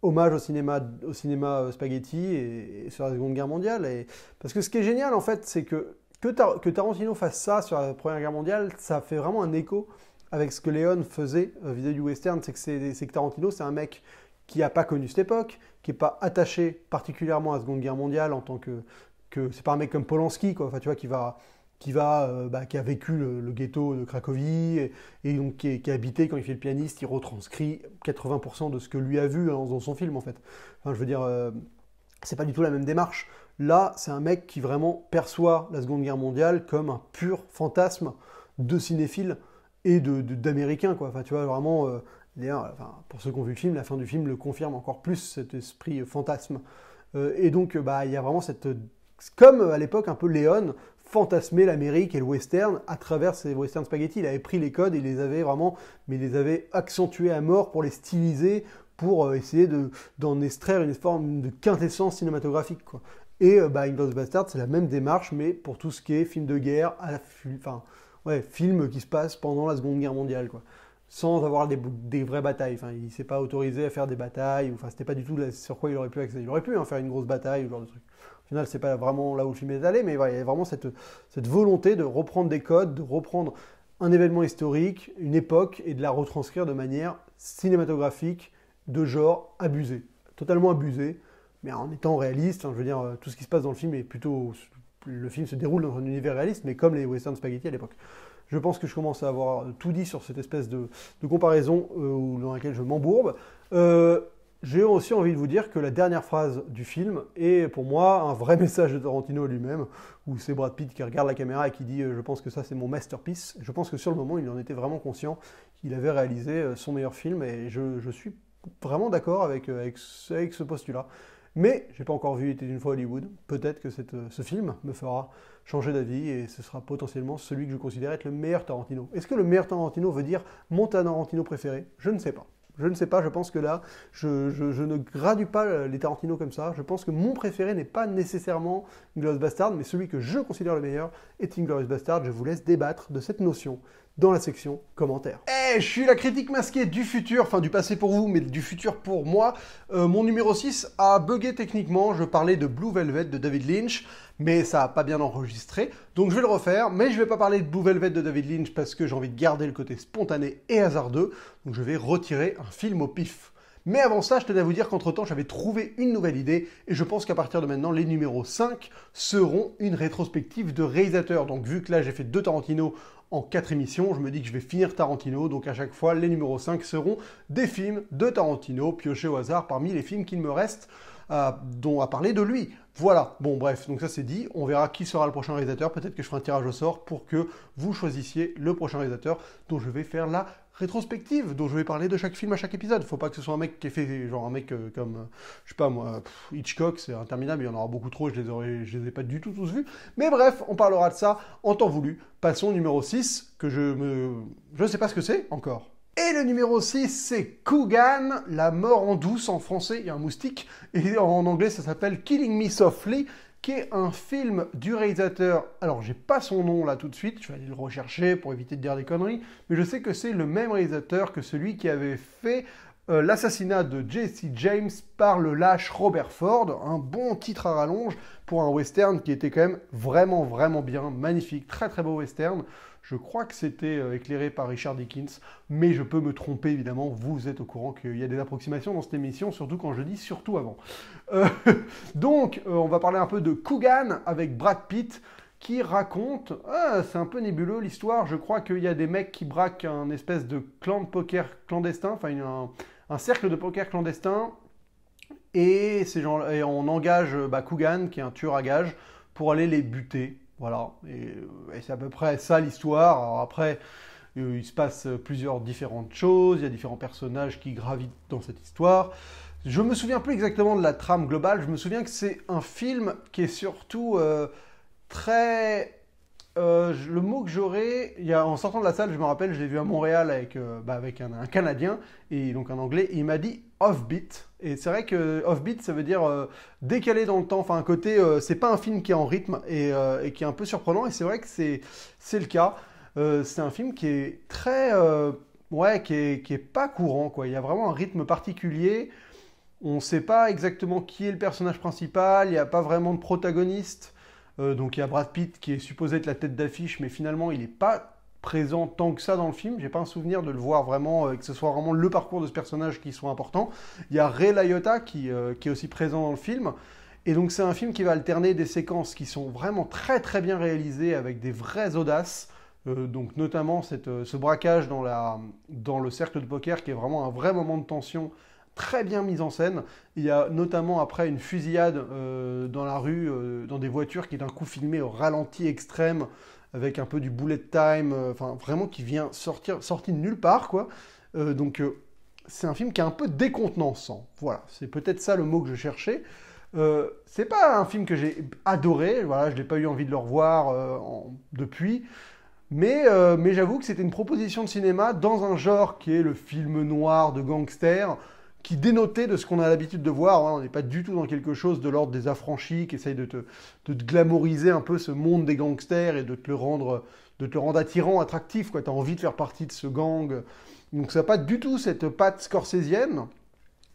hommage au cinéma spaghetti et sur la Seconde Guerre mondiale. Parce que ce qui est génial, en fait, c'est que Tarantino fasse ça sur la Première Guerre mondiale, ça fait vraiment un écho avec ce que Léon faisait vis-à-vis du western. C'est que Tarantino, c'est un mec qui n'a pas connu cette époque, qui n'est pas attaché particulièrement à la Seconde Guerre mondiale en tant que que c'est pas un mec comme Polanski, quoi. Enfin, tu vois, qui a vécu le ghetto de Cracovie et donc qui a habité quand il fait le pianiste, il retranscrit 80% de ce que lui a vu dans son film, en fait. Enfin, je veux dire, c'est pas du tout la même démarche. Là, c'est un mec qui vraiment perçoit la Seconde Guerre mondiale comme un pur fantasme de cinéphile et d'américain, quoi. Enfin, tu vois, vraiment, d'ailleurs, enfin, pour ceux qui ont vu le film, la fin du film le confirme encore plus, cet esprit fantasme. Et donc, il y a vraiment cette... Comme à l'époque, un peu Léon fantasmait l'Amérique et le western à travers ses western spaghetti. Il avait pris les codes et il les avait vraiment, mais il les avait accentués à mort pour les styliser, pour essayer d'en extraire une forme de quintessence cinématographique, quoi. Et Inglourious Basterds, c'est la même démarche, mais pour tout ce qui est film de guerre, film qui se passe pendant la Seconde Guerre mondiale, quoi. Sans avoir des vraies batailles. Enfin, il ne s'est pas autorisé à faire des batailles. Enfin, c'était pas du tout sur quoi il aurait pu accéder. Il aurait pu faire une grosse bataille ou ce genre de truc. Au final, c'est pas vraiment là où le film est allé, mais voilà, il y a vraiment cette volonté de reprendre des codes, de reprendre un événement historique, une époque, et de la retranscrire de manière cinématographique, de genre abusé. Totalement abusé, mais en étant réaliste. Enfin, je veux dire, tout ce qui se passe dans le film est plutôt... Le film se déroule dans un univers réaliste, mais comme les western spaghetti à l'époque. Je pense que je commence à avoir tout dit sur cette espèce de comparaison dans laquelle je m'embourbe. J'ai aussi envie de vous dire que la dernière phrase du film est pour moi un vrai message de Tarantino lui-même, où c'est Brad Pitt qui regarde la caméra et qui dit « Je pense que ça c'est mon masterpiece ». Je pense que sur le moment, il en était vraiment conscient qu'il avait réalisé son meilleur film, et je suis vraiment d'accord avec ce postulat. Mais j'ai pas encore vu Il était une fois Hollywood. Peut-être que ce film me fera changer d'avis et ce sera potentiellement celui que je considère être le meilleur Tarantino. Est-ce que le meilleur Tarantino veut dire mon Tarantino préféré? Je ne sais pas. Je ne sais pas, je pense que là, je ne gradue pas les Tarantino comme ça. Je pense que mon préféré n'est pas nécessairement Inglourious Basterds, mais celui que je considère le meilleur est Inglourious Basterds. Je vous laisse débattre de cette notion dans la section commentaires. Je suis la critique masquée du futur, enfin du passé pour vous, mais du futur pour moi. Mon numéro 6 a bugué techniquement. Je parlais de Blue Velvet de David Lynch, mais ça n'a pas bien enregistré. Donc je vais le refaire, mais je ne vais pas parler de Blue Velvet de David Lynch parce que j'ai envie de garder le côté spontané et hasardeux. Donc je vais retirer un film au pif. Mais avant ça, je tenais à vous dire qu'entre-temps, j'avais trouvé une nouvelle idée et je pense qu'à partir de maintenant, les numéros 5 seront une rétrospective de réalisateurs. Donc vu que là, j'ai fait 2 Tarantino en 4 émissions, je me dis que je vais finir Tarantino, donc à chaque fois, les numéros 5 seront des films de Tarantino, piochés au hasard parmi les films qu'il me reste dont à parler de lui. Voilà, bon bref, donc ça c'est dit, on verra qui sera le prochain réalisateur, peut-être que je ferai un tirage au sort pour que vous choisissiez le prochain réalisateur dont je vais faire la rétrospective, dont je vais parler de chaque film à chaque épisode. Faut pas que ce soit un mec qui ait fait, genre un mec comme, je sais pas moi, Hitchcock, c'est interminable, il y en aura beaucoup trop, je les ai pas du tout tous vus. Mais bref, on parlera de ça en temps voulu. Passons au numéro 6, que je sais pas ce que c'est encore. Et le numéro 6, c'est Coogan, La mort en douce en français, il y a un moustique, et en anglais ça s'appelle Killing Me Softly, qui est un film du réalisateur, alors j'ai pas son nom là tout de suite, je vais aller le rechercher pour éviter de dire des conneries, mais je sais que c'est le même réalisateur que celui qui avait fait l'assassinat de Jesse James par le lâche Robert Ford, un bon titre à rallonge pour un western qui était quand même vraiment, vraiment bien, magnifique, très très beau western. Je crois que c'était éclairé par Richard Dickens, mais je peux me tromper évidemment, vous êtes au courant qu'il y a des approximations dans cette émission, surtout quand je dis surtout avant. Donc, on va parler un peu de Coogan avec Brad Pitt, qui raconte, c'est un peu nébuleux l'histoire, je crois qu'il y a des mecs qui braquent un espèce de clan de poker clandestin, enfin un cercle de poker clandestin, et on engage Coogan, qui est un tueur à gages, pour aller les buter. Voilà, et c'est à peu près ça l'histoire. Alors après, il se passe plusieurs différentes choses, il y a différents personnages qui gravitent dans cette histoire. Je me souviens plus exactement de la trame globale, je me souviens que c'est un film qui est surtout très... le mot que j'aurais, en sortant de la salle, je me rappelle, je l'ai vu à Montréal avec un Canadien, et donc un Anglais, et il m'a dit offbeat. Et c'est vrai que offbeat, ça veut dire décalé dans le temps, enfin un côté, c'est pas un film qui est en rythme et qui est un peu surprenant, et c'est vrai que c'est le cas. C'est un film qui est très, qui est pas courant, quoi. Il y a vraiment un rythme particulier. On sait pas exactement qui est le personnage principal, il n'y a pas vraiment de protagoniste. Donc il y a Brad Pitt qui est supposé être la tête d'affiche, mais finalement il n'est pas présent tant que ça dans le film. J'ai pas un souvenir de le voir vraiment, que ce soit vraiment le parcours de ce personnage qui soit important. Il y a Ray Liotta qui est aussi présent dans le film. Et donc c'est un film qui va alterner des séquences qui sont vraiment très très bien réalisées avec des vraies audaces. Donc notamment ce braquage dans le cercle de poker qui est vraiment un vrai moment de tension très bien mis en scène. Il y a notamment après une fusillade dans la rue, dans des voitures qui est d'un coup filmée au ralenti extrême avec un peu du bullet time, enfin vraiment qui vient sorti de nulle part quoi. C'est un film qui est un peu décontenançant. Voilà, c'est peut-être ça le mot que je cherchais. C'est pas un film que j'ai adoré, voilà, je n'ai pas eu envie de le revoir depuis, mais j'avoue que c'était une proposition de cinéma dans un genre qui est le film noir de gangster, qui dénotait de ce qu'on a l'habitude de voir. Hein. On n'est pas du tout dans quelque chose de l'ordre des affranchis, qui essaye de te glamouriser un peu ce monde des gangsters et de te le rendre attirant, attractif. Tu as envie de faire partie de ce gang. Donc ça n'a pas du tout cette patte scorsésienne.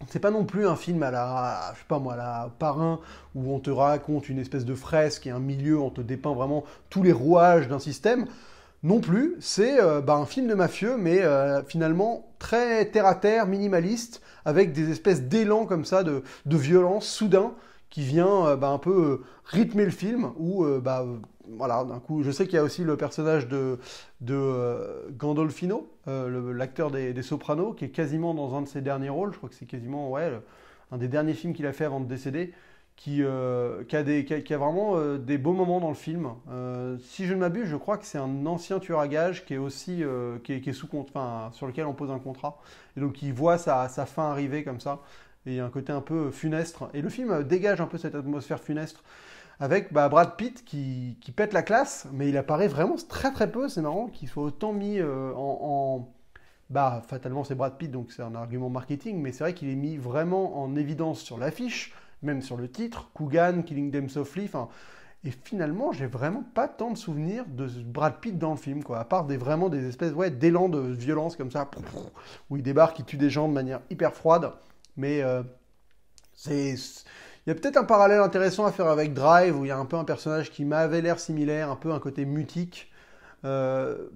C'est pas non plus un film à la, je sais pas moi, à la Parrain, où on te raconte une espèce de fresque et un milieu, on te dépeint vraiment tous les rouages d'un système. Non plus, c'est un film de mafieux, mais finalement très terre-à-terre, minimaliste, avec des espèces d'élans comme ça, de violence soudain, qui vient un peu rythmer le film, où voilà, d'un coup, je sais qu'il y a aussi le personnage de Gandolfino, l'acteur des Sopranos, qui est quasiment dans un de ses derniers rôles, je crois que c'est quasiment un des derniers films qu'il a fait avant de décéder, qui a vraiment des beaux moments dans le film. Si je ne m'abuse, je crois que c'est un ancien tueur à gages qui est aussi qui est sous enfin, sur lequel on pose un contrat, et donc il voit sa fin arriver comme ça, et il y a un côté un peu funeste, et le film dégage un peu cette atmosphère funeste, avec Brad Pitt qui pète la classe, mais il apparaît vraiment très très peu. C'est marrant qu'il soit autant mis fatalement c'est Brad Pitt, donc c'est un argument marketing, mais c'est vrai qu'il est mis vraiment en évidence sur l'affiche, même sur le titre, Coogan, Killing Them Softly, et finalement, j'ai vraiment pas tant de souvenirs de Brad Pitt dans le film, quoi, à part vraiment des espèces d'élan de violence comme ça, où il débarque, il tue des gens de manière hyper froide, mais il y a peut-être un parallèle intéressant à faire avec Drive, où il y a un peu un personnage qui m'avait l'air similaire, un peu un côté mutique,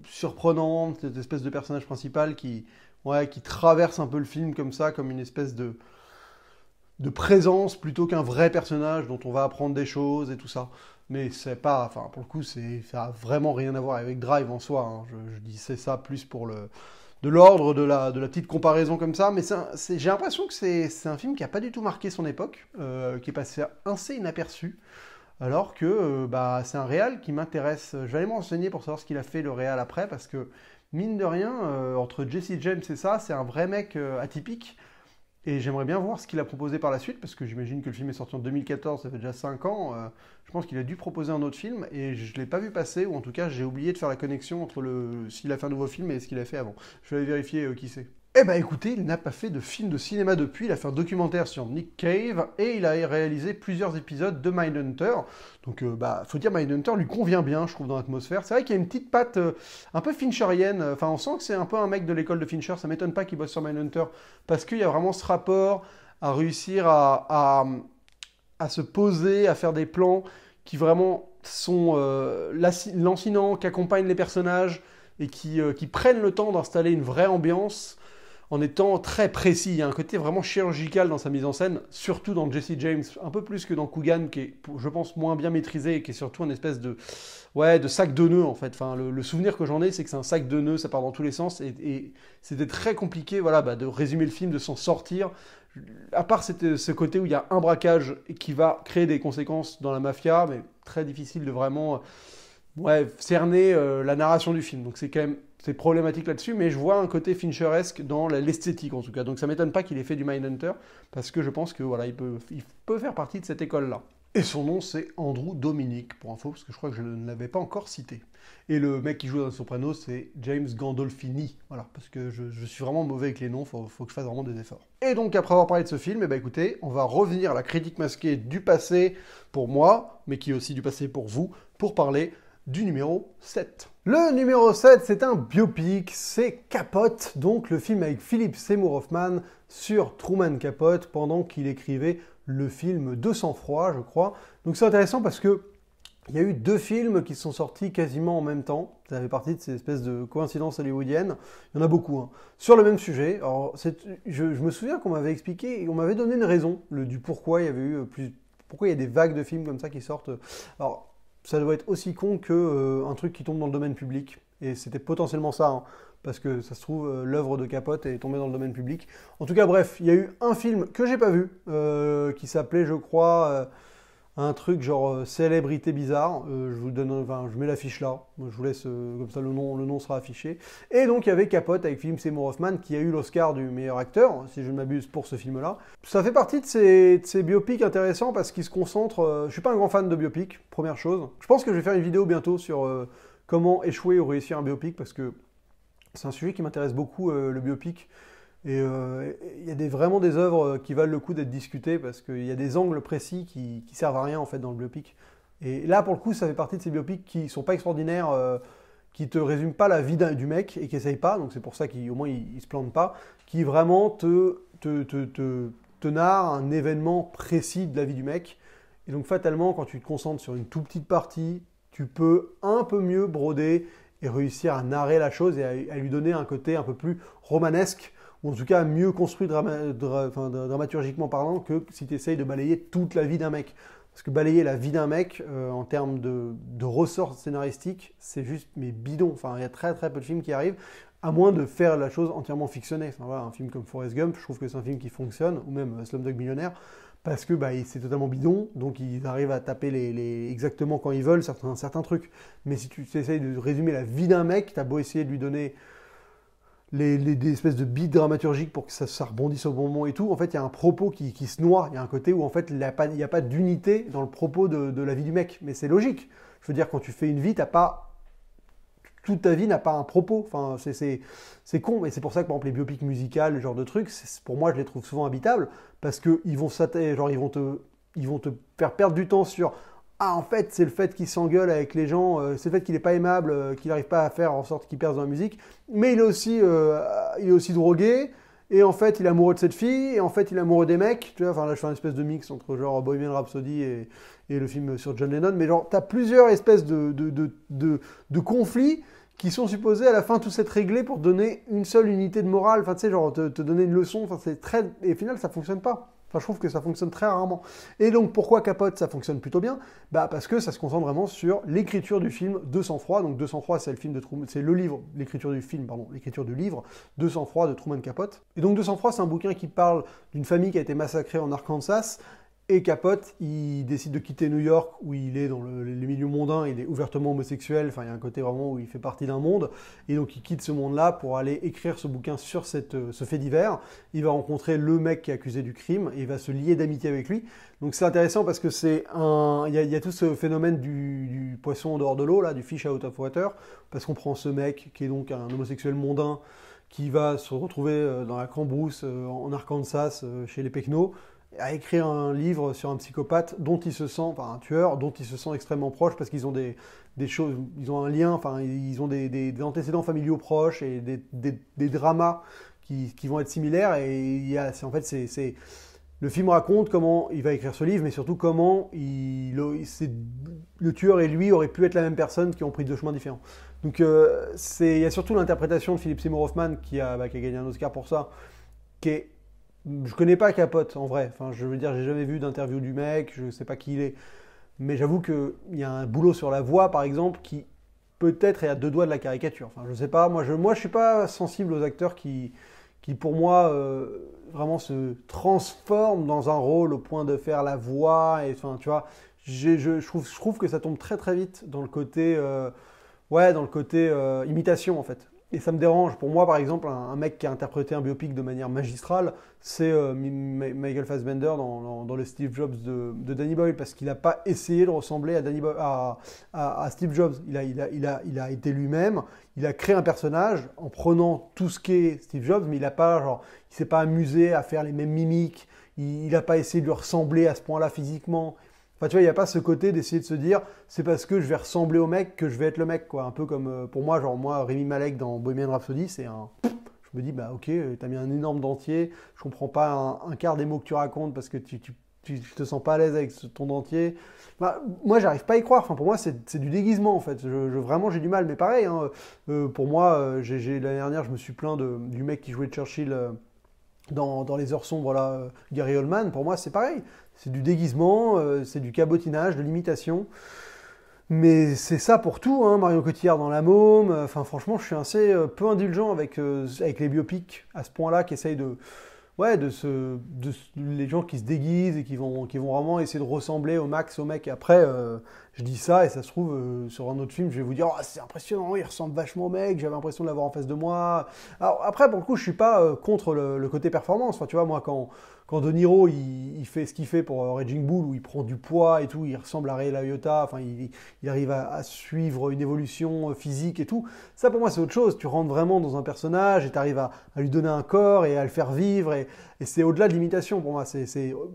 surprenant, cette espèce de personnage principal qui traverse un peu le film comme ça, comme une espèce de présence plutôt qu'un vrai personnage dont on va apprendre des choses et tout ça. Mais c'est pas, enfin pour le coup, ça a vraiment rien à voir avec Drive en soi. Hein. Je disais ça plus pour de l'ordre de la petite comparaison comme ça. Mais j'ai l'impression que c'est un film qui a pas du tout marqué son époque, qui est passé assez inaperçu. Alors que c'est un réal qui m'intéresse. Je vais aller me renseigner pour savoir ce qu'il a fait le réal après, parce que mine de rien, entre Jesse James et ça, c'est un vrai mec atypique. Et j'aimerais bien voir ce qu'il a proposé par la suite, parce que j'imagine que le film est sorti en 2014, ça fait déjà 5 ans. Je pense qu'il a dû proposer un autre film, et je ne l'ai pas vu passer, ou en tout cas j'ai oublié de faire la connexion entre s'il a fait un nouveau film et ce qu'il a fait avant. Je vais aller vérifier qui c'est. Eh ben écoutez, il n'a pas fait de film de cinéma depuis, il a fait un documentaire sur Nick Cave, et il a réalisé plusieurs épisodes de Mindhunter. Donc faut dire Mindhunter lui convient bien, je trouve, dans l'atmosphère. C'est vrai qu'il y a une petite patte un peu fincherienne, enfin on sent que c'est un peu un mec de l'école de Fincher, ça m'étonne pas qu'il bosse sur Mindhunter, parce qu'il y a vraiment ce rapport à réussir à se poser, à faire des plans qui vraiment sont lancinants, qui accompagnent les personnages, et qui prennent le temps d'installer une vraie ambiance, en étant très précis. Il y a un côté vraiment chirurgical dans sa mise en scène, surtout dans Jesse James, un peu plus que dans Coogan, qui est, je pense, moins bien maîtrisé, et qui est surtout une espèce de sac de nœuds, en fait. Enfin, le souvenir que j'en ai, c'est que c'est un sac de nœuds, ça part dans tous les sens, et c'était très compliqué de résumer le film, de s'en sortir. À part ce côté où il y a un braquage qui va créer des conséquences dans la mafia, mais très difficile de vraiment cerner la narration du film. Donc c'est problématique là-dessus, mais je vois un côté Fincheresque dans l'esthétique en tout cas. Donc ça m'étonne pas qu'il ait fait du Mindhunter, parce que je pense que il peut faire partie de cette école-là. Et son nom, c'est Andrew Dominic, pour info, parce que je crois que je ne l'avais pas encore cité. Et le mec qui joue dans Les Sopranos, c'est James Gandolfini. Voilà, parce que je suis vraiment mauvais avec les noms, faut que je fasse vraiment des efforts. Et donc, après avoir parlé de ce film, écoutez, on va revenir à la critique masquée du passé pour moi, mais qui est aussi du passé pour vous, pour parler du numéro 7. Le numéro 7, c'est un biopic, c'est Capote, donc le film avec Philip Seymour Hoffman sur Truman Capote pendant qu'il écrivait le film De sang-froid, je crois. Donc c'est intéressant parce que il y a eu 2 films qui sont sortis quasiment en même temps. Ça fait partie de ces espèces de coïncidences hollywoodiennes. Il y en a beaucoup, hein, sur le même sujet. Alors, je me souviens qu'on m'avait expliqué, et on m'avait donné une raison du pourquoi il y avait eu pourquoi il y a des vagues de films comme ça qui sortent. Alors, ça doit être aussi con que un truc qui tombe dans le domaine public. Et c'était potentiellement ça, hein, parce que ça se trouve, l'œuvre de Capote est tombée dans le domaine public. En tout cas, bref, il y a eu un film que j'ai pas vu, qui s'appelait, je crois, un truc genre célébrité bizarre. Je vous donne, enfin, je mets l'affiche là. Je vous laisse, comme ça le nom sera affiché. Et donc il y avait Capote avec Philip Seymour Hoffman qui a eu l'Oscar du meilleur acteur, si je ne m'abuse, pour ce film-là. Ça fait partie de ces biopics intéressants parce qu'ils se concentrent. Je suis pas un grand fan de biopics, première chose. Je pense que je vais faire une vidéo bientôt sur comment échouer ou réussir un biopic parce que c'est un sujet qui m'intéresse beaucoup, le biopic. Et il y a vraiment des œuvres qui valent le coup d'être discutées parce qu'il y a des angles précis qui servent à rien en fait dans le biopic. Et là, pour le coup, ça fait partie de ces biopics qui sont pas extraordinaires, qui te résument pas la vie du mec et qui essayent pas, donc c'est pour ça qu'au moins ils se plantent pas, qui vraiment te narrent un événement précis de la vie du mec. Et donc fatalement, quand tu te concentres sur une toute petite partie, tu peux un peu mieux broder et réussir à narrer la chose et à lui donner un côté un peu plus romanesque, ou en tout cas mieux construit dramaturgiquement parlant que si tu essayes de balayer toute la vie d'un mec. Parce que balayer la vie d'un mec en termes de ressort scénaristique, c'est juste mais bidon. Enfin, il y a très très peu de films qui arrivent, à moins de faire la chose entièrement fictionnée. Enfin, voilà, un film comme Forrest Gump, je trouve que c'est un film qui fonctionne, ou même Slumdog Millionnaire, parce que c'est totalement bidon, donc ils arrivent à taper exactement quand ils veulent certains trucs. Mais si tu essayes de résumer la vie d'un mec, t'as beau essayer de lui donner des espèces de beats dramaturgiques pour que ça rebondisse au bon moment et tout, en fait, il y a un propos qui se noie. Il y a un côté où, en fait, il n'y a pas d'unité dans le propos de la vie du mec. Mais c'est logique. Je veux dire, quand tu fais une vie, toute ta vie n'a pas un propos. Enfin, c'est con. Mais c'est pour ça que, par exemple, les biopics musicales, ce genre de trucs, pour moi, je les trouve souvent habitables. Parce qu'ils vont te faire perdre du temps sur... Ah, en fait, c'est le fait qu'il s'engueule avec les gens, c'est le fait qu'il n'est pas aimable, qu'il n'arrive pas à faire en sorte qu'il perce dans la musique, mais il est aussi drogué, et en fait, il est amoureux de cette fille, et en fait, il est amoureux des mecs. Tu vois, enfin là, je fais une espèce de mix entre genre Bohemian Rhapsody et le film sur John Lennon, mais genre, tu as plusieurs espèces de conflits qui sont supposés à la fin tous être réglés pour donner une seule unité de morale, enfin, tu sais, genre, te donner une leçon, enfin, c'est très... Et au final, ça ne fonctionne pas. Enfin, je trouve que ça fonctionne très rarement. Et donc, pourquoi Capote, ça fonctionne plutôt bien? Parce que ça se concentre vraiment sur l'écriture du film de sang-froid. Donc, de sang-froid, c'est le livre, l'écriture du film, pardon, l'écriture du livre de sang-froid de Truman Capote. Et donc, de sang-froid, c'est un bouquin qui parle d'une famille qui a été massacrée en Arkansas. Et Capote, il décide de quitter New York, où il est dans les milieux mondains, il est ouvertement homosexuel, enfin il y a un côté vraiment où il fait partie d'un monde, et donc il quitte ce monde-là pour aller écrire ce bouquin sur ce fait divers. Il va rencontrer le mec qui est accusé du crime, et il va se lier d'amitié avec lui. Donc c'est intéressant parce que il y a tout ce phénomène du poisson en dehors de l'eau, là, du fish out of water, parce qu'on prend ce mec qui est donc un homosexuel mondain, qui va se retrouver dans la cambrousse en Arkansas, chez les Pecnos, à écrire un livre sur un psychopathe dont il se sent, enfin un tueur, dont il se sent extrêmement proche parce qu'ils ont des choses, ils ont un lien, enfin ils ont des antécédents familiaux proches et des dramas qui vont être similaires. Et le film raconte comment il va écrire ce livre, mais surtout comment le tueur et lui auraient pu être la même personne qui ont pris deux chemins différents. Donc il y a surtout l'interprétation de Philip Seymour Hoffman qui a gagné un Oscar pour ça, qui est... Je connais pas Capote en vrai, enfin je veux dire j'ai jamais vu d'interview du mec, je sais pas qui il est, mais j'avoue qu'il y a un boulot sur la voix par exemple qui peut-être est à deux doigts de la caricature. Enfin je sais pas, moi je suis pas sensible aux acteurs qui pour moi vraiment se transforment dans un rôle au point de faire la voix, et enfin tu vois, je trouve que ça tombe très très vite dans le côté imitation en fait. Et ça me dérange. Pour moi, par exemple, un mec qui a interprété un biopic de manière magistrale, c'est Michael Fassbender dans le Steve Jobs de Danny Boyle, parce qu'il n'a pas essayé de ressembler à Steve Jobs. Il a été lui-même, il a créé un personnage en prenant tout ce qu'est Steve Jobs, mais il s'est pas amusé à faire les mêmes mimiques, il n'a pas essayé de lui ressembler à ce point-là physiquement. Enfin, tu vois, il n'y a pas ce côté d'essayer de se dire c'est parce que je vais ressembler au mec que je vais être le mec, quoi. Un peu comme pour moi, Rami Malek dans Bohemian Rhapsody, c'est un. Je me dis, ok, t'as mis un énorme dentier, je comprends pas un quart des mots que tu racontes parce que tu te sens pas à l'aise avec ton dentier. Moi, j'arrive pas à y croire. Enfin, pour moi, c'est du déguisement, en fait. Vraiment, j'ai du mal. Mais pareil, hein, pour moi, l'année dernière, je me suis plaint du mec qui jouait Churchill. dans Les Heures Sombres, là, Gary Oldman, pour moi, c'est pareil. C'est du déguisement, c'est du cabotinage, de l'imitation. Mais c'est ça pour tout, hein, Marion Cotillard dans La Môme. Enfin, franchement, je suis assez peu indulgent avec les biopics à ce point-là, qui essayent ouais, les gens qui se déguisent et qui vont vraiment essayer de ressembler au max au mec. Et après, je dis ça et ça se trouve, sur un autre film, je vais vous dire, oh, c'est impressionnant, il ressemble vachement au mec, j'avais l'impression de l'avoir en face de moi. Alors après, pour le coup, je suis pas contre le côté performance. Enfin, tu vois, moi, quand De Niro, il fait ce qu'il fait pour Raging Bull, où il prend du poids et tout, il ressemble à Ray Liotta, enfin, il arrive à suivre une évolution physique et tout. Ça, pour moi, c'est autre chose. Tu rentres vraiment dans un personnage et tu arrives à lui donner un corps et à le faire vivre. Et c'est au-delà de l'imitation, pour moi.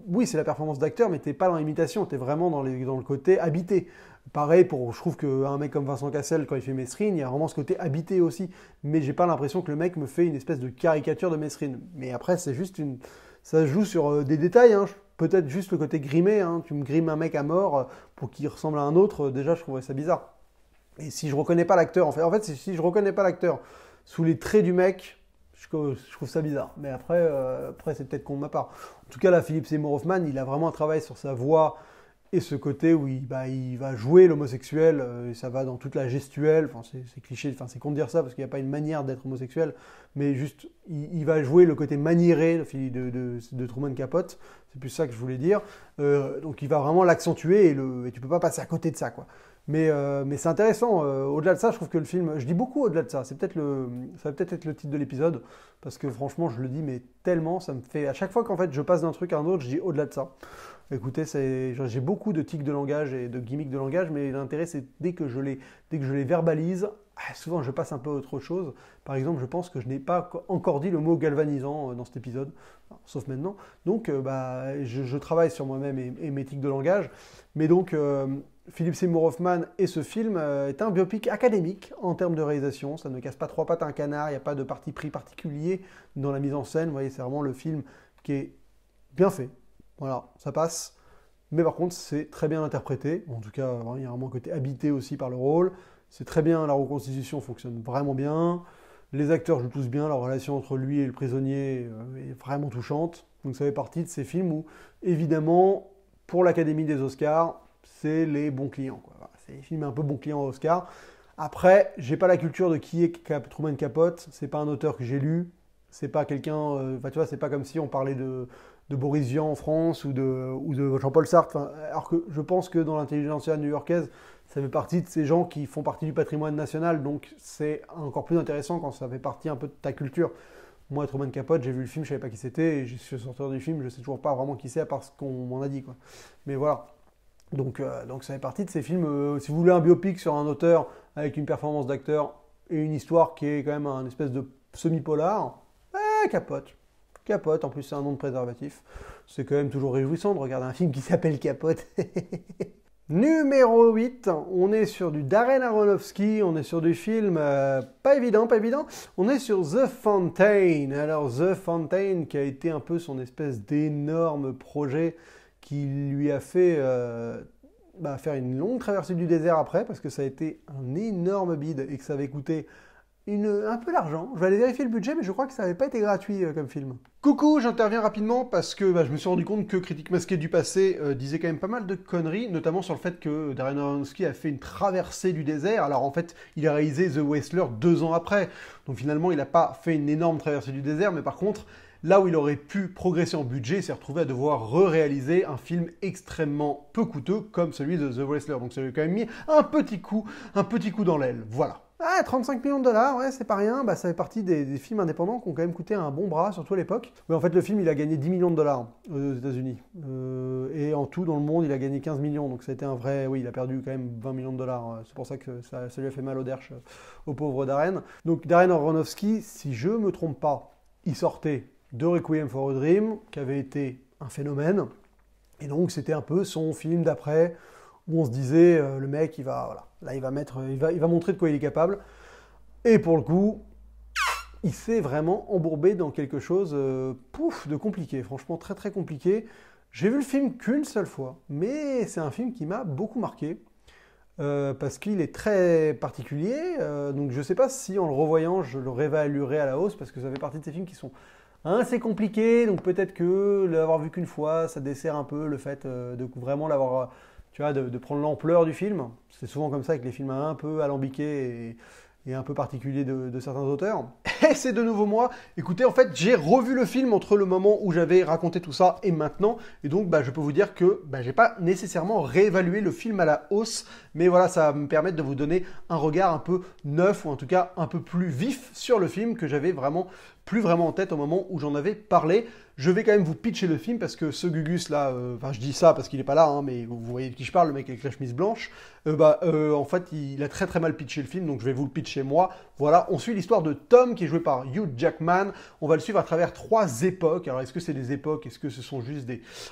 Oui, c'est la performance d'acteur, mais t'es pas dans l'imitation, t'es vraiment dans le côté habité. Pareil, je trouve qu'un mec comme Vincent Cassel, quand il fait Mesrine, il y a vraiment ce côté habité aussi. Mais j'ai pas l'impression que le mec me fait une espèce de caricature de Mesrine. Mais après, c'est juste ça se joue sur des détails, hein. Peut-être juste le côté grimé, hein. Tu me grimes un mec à mort pour qu'il ressemble à un autre, déjà je trouverais ça bizarre. Et si je reconnais pas l'acteur, en fait, si je reconnais pas l'acteur sous les traits du mec, je trouve ça bizarre. Mais après c'est peut-être con de ma part. En tout cas, là, Philippe Seymour Hoffman, il a vraiment un travail sur sa voix et ce côté où il va jouer l'homosexuel, et ça va dans toute la gestuelle, enfin c'est cliché, enfin c'est con de dire ça parce qu'il n'y a pas une manière d'être homosexuel, mais juste il va jouer le côté maniéré de Truman Capote, c'est plus ça que je voulais dire, donc il va vraiment l'accentuer et tu peux pas passer à côté de ça, quoi. Mais c'est intéressant, au-delà de ça, je trouve que le film, je dis beaucoup au-delà de ça, ça va peut-être être le titre de l'épisode, parce que franchement je le dis, mais tellement, ça me fait, à chaque fois qu'en fait je passe d'un truc à un autre, je dis au-delà de ça. Écoutez, j'ai beaucoup de tics de langage et de gimmicks de langage, mais l'intérêt c'est dès que je les verbalise, souvent je passe un peu à autre chose. Par exemple, je pense que je n'ai pas encore dit le mot galvanisant dans cet épisode, sauf maintenant. Donc je travaille sur moi-même et mes tics de langage. Mais donc Philippe Seymour Hoffman et ce film est un biopic académique en termes de réalisation. Ça ne casse pas trois pattes à un canard, il n'y a pas de parti pris particulier dans la mise en scène. Vous voyez, c'est vraiment le film qui est bien fait. Voilà, ça passe. Mais par contre, c'est très bien interprété. En tout cas, il y a vraiment un côté habité aussi par le rôle. C'est très bien, la reconstitution fonctionne vraiment bien. Les acteurs jouent tous bien, la relation entre lui et le prisonnier est vraiment touchante. Donc ça fait partie de ces films où, évidemment, pour l'Académie des Oscars, c'est les bons clients, quoi. Voilà, c'est les films un peu bons clients aux Oscars. Après, j'ai pas la culture de qui est Truman Capote. C'est pas un auteur que j'ai lu. C'est pas quelqu'un... tu vois, c'est pas comme si on parlait de Boris Vian en France ou de Jean-Paul Sartre. Alors que je pense que dans l'intelligentsia new-yorkaise, ça fait partie de ces gens qui font partie du patrimoine national, donc c'est encore plus intéressant quand ça fait partie un peu de ta culture. Moi, Truman Capote, j'ai vu le film, je savais pas qui c'était, et je suis sortir du film, je sais toujours pas vraiment qui c'est à part ce qu'on m'en a dit, quoi. Mais voilà. Donc ça fait partie de ces films. Si vous voulez un biopic sur un auteur avec une performance d'acteur et une histoire qui est quand même un espèce de semi-polar, Capote, en plus c'est un nom de préservatif. C'est quand même toujours réjouissant de regarder un film qui s'appelle Capote. Numéro 8, on est sur du Darren Aronofsky, on est sur du film pas évident. On est sur The Fountain. Alors The Fountain qui a été un peu son espèce d'énorme projet qui lui a fait faire une longue traversée du désert après, parce que ça a été un énorme bide et que ça avait coûté un peu d'argent. Je vais aller vérifier le budget, mais je crois que ça n'avait pas été gratuit comme film. Coucou, j'interviens rapidement parce que je me suis rendu compte que Critique masquée du passé disait quand même pas mal de conneries, notamment sur le fait que Darren Aronofsky a fait une traversée du désert. Alors en fait, il a réalisé The Whistler 2 ans après. Donc finalement, il n'a pas fait une énorme traversée du désert, mais par contre, là où il aurait pu progresser en budget, il s'est retrouvé à devoir re-réaliser un film extrêmement peu coûteux comme celui de The Whistler. Donc ça lui a quand même mis un petit coup dans l'aile. Voilà. 35 millions de dollars, ouais, c'est pas rien. Ça fait partie des films indépendants qui ont quand même coûté un bon bras, surtout à l'époque. Mais en fait, le film, il a gagné 10 millions de dollars aux États-Unis. Et en tout, dans le monde, il a gagné 15 millions. Donc ça a été un vrai... Oui, il a perdu quand même 20 millions de dollars. C'est pour ça que ça lui a fait mal au derche, au pauvre Darren. Donc Darren Aronofsky, si je me trompe pas, il sortait de Requiem for a Dream, qui avait été un phénomène. Et donc, c'était un peu son film d'après, où on se disait, le mec, il va montrer de quoi il est capable. Et pour le coup, il s'est vraiment embourbé dans quelque chose de compliqué. Franchement, très très compliqué. J'ai vu le film qu'une seule fois, mais c'est un film qui m'a beaucoup marqué. parce qu'il est très particulier. Donc je ne sais pas si en le revoyant, je le réévaluerai à la hausse, parce que ça fait partie de ces films qui sont assez compliqués. Donc peut-être que l'avoir vu qu'une fois, ça dessert un peu le fait de vraiment l'avoir, tu vois, de prendre l'ampleur du film. C'est souvent comme ça avec les films un peu alambiqués et un peu particuliers de certains auteurs. Et c'est de nouveau moi. Écoutez, en fait, j'ai revu le film entre le moment où j'avais raconté tout ça et maintenant. Et donc, je peux vous dire que j'ai pas nécessairement réévalué le film à la hausse. Mais voilà, ça va me permettre de vous donner un regard un peu neuf, ou en tout cas un peu plus vif sur le film que j'avais vraiment plus vraiment en tête au moment où j'en avais parlé. Je vais quand même vous pitcher le film parce que ce Gugus là, je dis ça parce qu'il n'est pas là, hein, mais vous voyez de qui je parle, le mec avec la chemise blanche, en fait il a très très mal pitché le film, donc je vais vous le pitcher moi. Voilà, on suit l'histoire de Tom qui est joué par Hugh Jackman. On va le suivre à travers 3 époques. Alors est-ce que c'est des époques, est-ce que ce sont juste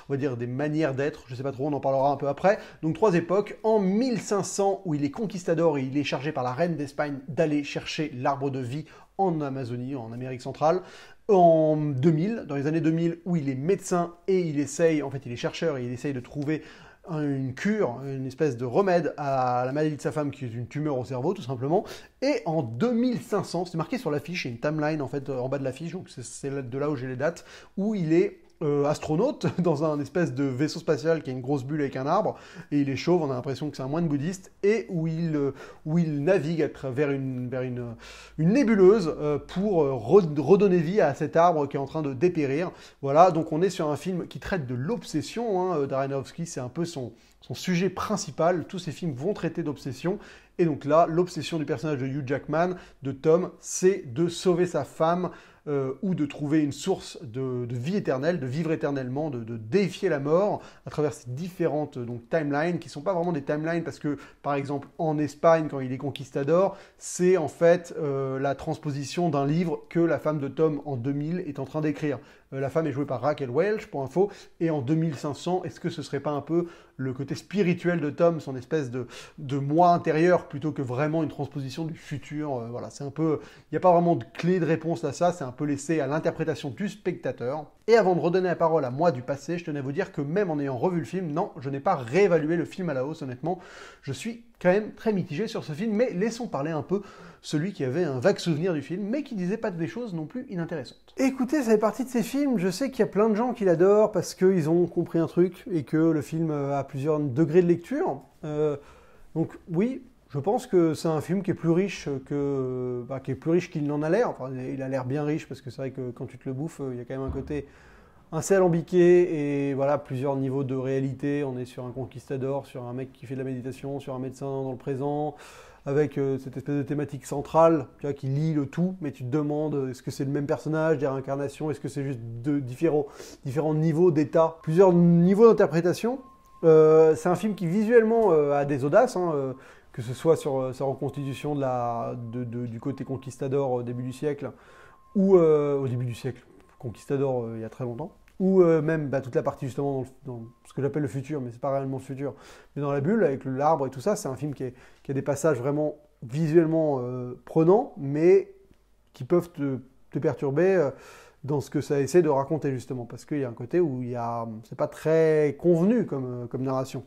on va dire des manières d'être, je sais pas trop, on en parlera un peu après. Donc 3 époques, en 1500 où il est conquistador et il est chargé par la reine d'Espagne d'aller chercher l'arbre de vie en Amazonie, en Amérique centrale. En 2000, dans les années 2000, où il est médecin et il essaye, en fait il est chercheur et il essaye de trouver une cure, une espèce de remède à la maladie de sa femme qui est une tumeur au cerveau tout simplement. Et en 2500, c'est marqué sur l'affiche, il y a une timeline en fait en bas de l'affiche, donc c'est de là où j'ai les dates, où il est astronaute dans un espèce de vaisseau spatial qui a une grosse bulle avec un arbre, et il est chauve, on a l'impression que c'est un moine bouddhiste, et où il navigue vers une nébuleuse pour redonner vie à cet arbre qui est en train de dépérir. Voilà, donc on est sur un film qui traite de l'obsession, hein. Aronofsky, c'est un peu son sujet principal, tous ces films vont traiter d'obsession, et donc là, l'obsession du personnage de Hugh Jackman, de Tom, c'est de sauver sa femme, ou de trouver une source de vie éternelle, de vivre éternellement, de défier la mort à travers ces différentes timelines qui ne sont pas vraiment des timelines parce que, par exemple, en Espagne, quand il est conquistador, c'est en fait la transposition d'un livre que la femme de Tom en 2000 est en train d'écrire. La femme est jouée par Raquel Welch, pour info, et en 2500, est-ce que ce serait pas un peu le côté spirituel de Tom, son espèce de moi intérieur, plutôt que vraiment une transposition du futur. Voilà, c'est un peu... Il n'y a pas vraiment de clé de réponse à ça, c'est un peu laissé à l'interprétation du spectateur. Et avant de redonner la parole à moi du passé, je tenais à vous dire que même en ayant revu le film, non, je n'ai pas réévalué le film à la hausse, honnêtement. Je suis quand même très mitigé sur ce film, mais laissons parler un peu celui qui avait un vague souvenir du film, mais qui disait pas des choses non plus inintéressantes. Écoutez, ça fait partie de ces films, je sais qu'il y a plein de gens qui l'adorent parce qu'ils ont compris un truc et que le film a plusieurs degrés de lecture. Donc oui, je pense que c'est un film qui est plus riche qu'il n'en a l'air. Enfin, il a l'air bien riche parce que c'est vrai que quand tu te le bouffes, il y a quand même un côté assez alambiqué et voilà, plusieurs niveaux de réalité. On est sur un conquistador, sur un mec qui fait de la méditation, sur un médecin dans le présent, avec cette espèce de thématique centrale, tu vois, qui lie le tout, mais tu te demandes, est-ce que c'est le même personnage, des réincarnations, est-ce que c'est juste différents niveaux d'état, plusieurs niveaux d'interprétation. C'est un film qui visuellement a des audaces, hein, que ce soit sur sa reconstitution du côté conquistador au début du siècle, ou au début du siècle, conquistador il y a très longtemps, ou même toute la partie justement dans ce que j'appelle le futur, mais c'est pas réellement le futur, mais dans la bulle avec l'arbre et tout ça, c'est un film qui a des passages vraiment visuellement prenants, mais qui peuvent te perturber dans ce que ça essaie de raconter justement, parce qu'il y a un côté où c'est pas très convenu comme narration.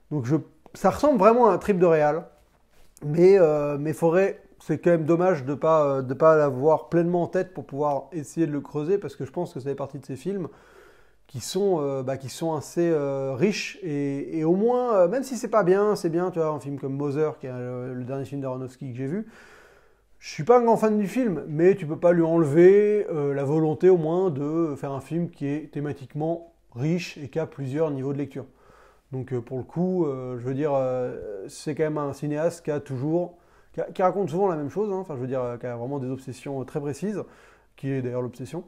Donc ça ressemble vraiment à un trip de réal, mais c'est quand même dommage de pas l'avoir pleinement en tête pour pouvoir essayer de le creuser, parce que je pense que ça fait partie de ces films qui sont assez riches, et au moins, même si c'est pas bien, c'est bien, tu vois, un film comme Mother, qui est le dernier film d'Aronofsky que j'ai vu. Je suis pas un grand fan du film, mais tu peux pas lui enlever la volonté au moins de faire un film qui est thématiquement riche et qui a plusieurs niveaux de lecture. Donc pour le coup, je veux dire, c'est quand même un cinéaste qui raconte souvent la même chose, hein. Enfin je veux dire, qui a vraiment des obsessions très précises, qui est d'ailleurs l'obsession,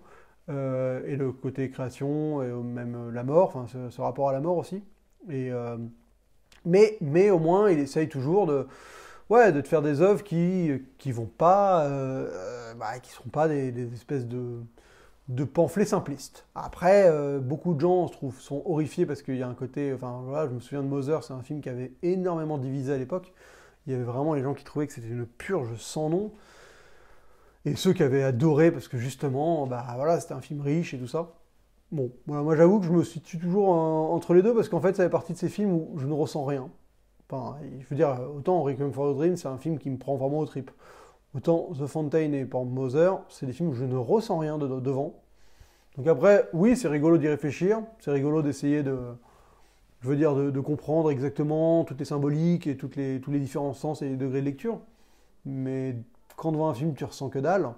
et le côté création, et même la mort, enfin ce rapport à la mort aussi. Mais au moins il essaye toujours de te faire des œuvres qui vont pas, qui sont pas des espèces de pamphlets simplistes. Après, beaucoup de gens sont horrifiés parce qu'il y a un côté, enfin voilà, je me souviens de Mother, c'est un film qui avait énormément divisé à l'époque. Il y avait vraiment les gens qui trouvaient que c'était une purge sans nom, et ceux qui avaient adoré parce que justement, voilà, c'était un film riche et tout ça. Bon, voilà, moi j'avoue que je me situe toujours entre les deux parce qu'en fait, ça fait partie de ces films où je ne ressens rien. Enfin, je veux dire, autant Requiem for a Dream, c'est un film qui me prend vraiment aux tripes. Autant The Fountain et par exemple Mother, c'est des films où je ne ressens rien devant. Donc après, oui, c'est rigolo d'y réfléchir, c'est rigolo d'essayer de comprendre exactement toutes les symboliques et tous les différents sens et les degrés de lecture. Mais quand devant un film, tu ressens que dalle,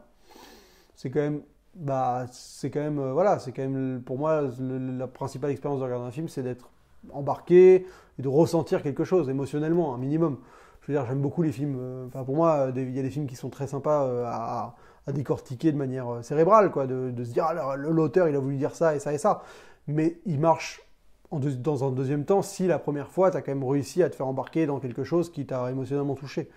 c'est quand même, voilà, c'est quand même, pour moi, la principale expérience de regarder un film, c'est d'être embarqué et de ressentir quelque chose émotionnellement, un minimum. Je veux dire, j'aime beaucoup les films, pour moi, il y a des films qui sont très sympas à décortiquer de manière cérébrale, quoi, de se dire, alors, l'auteur, il a voulu dire ça et ça et ça. Mais il marche dans un deuxième temps si la première fois, tu as quand même réussi à te faire embarquer dans quelque chose qui t'a émotionnellement touché.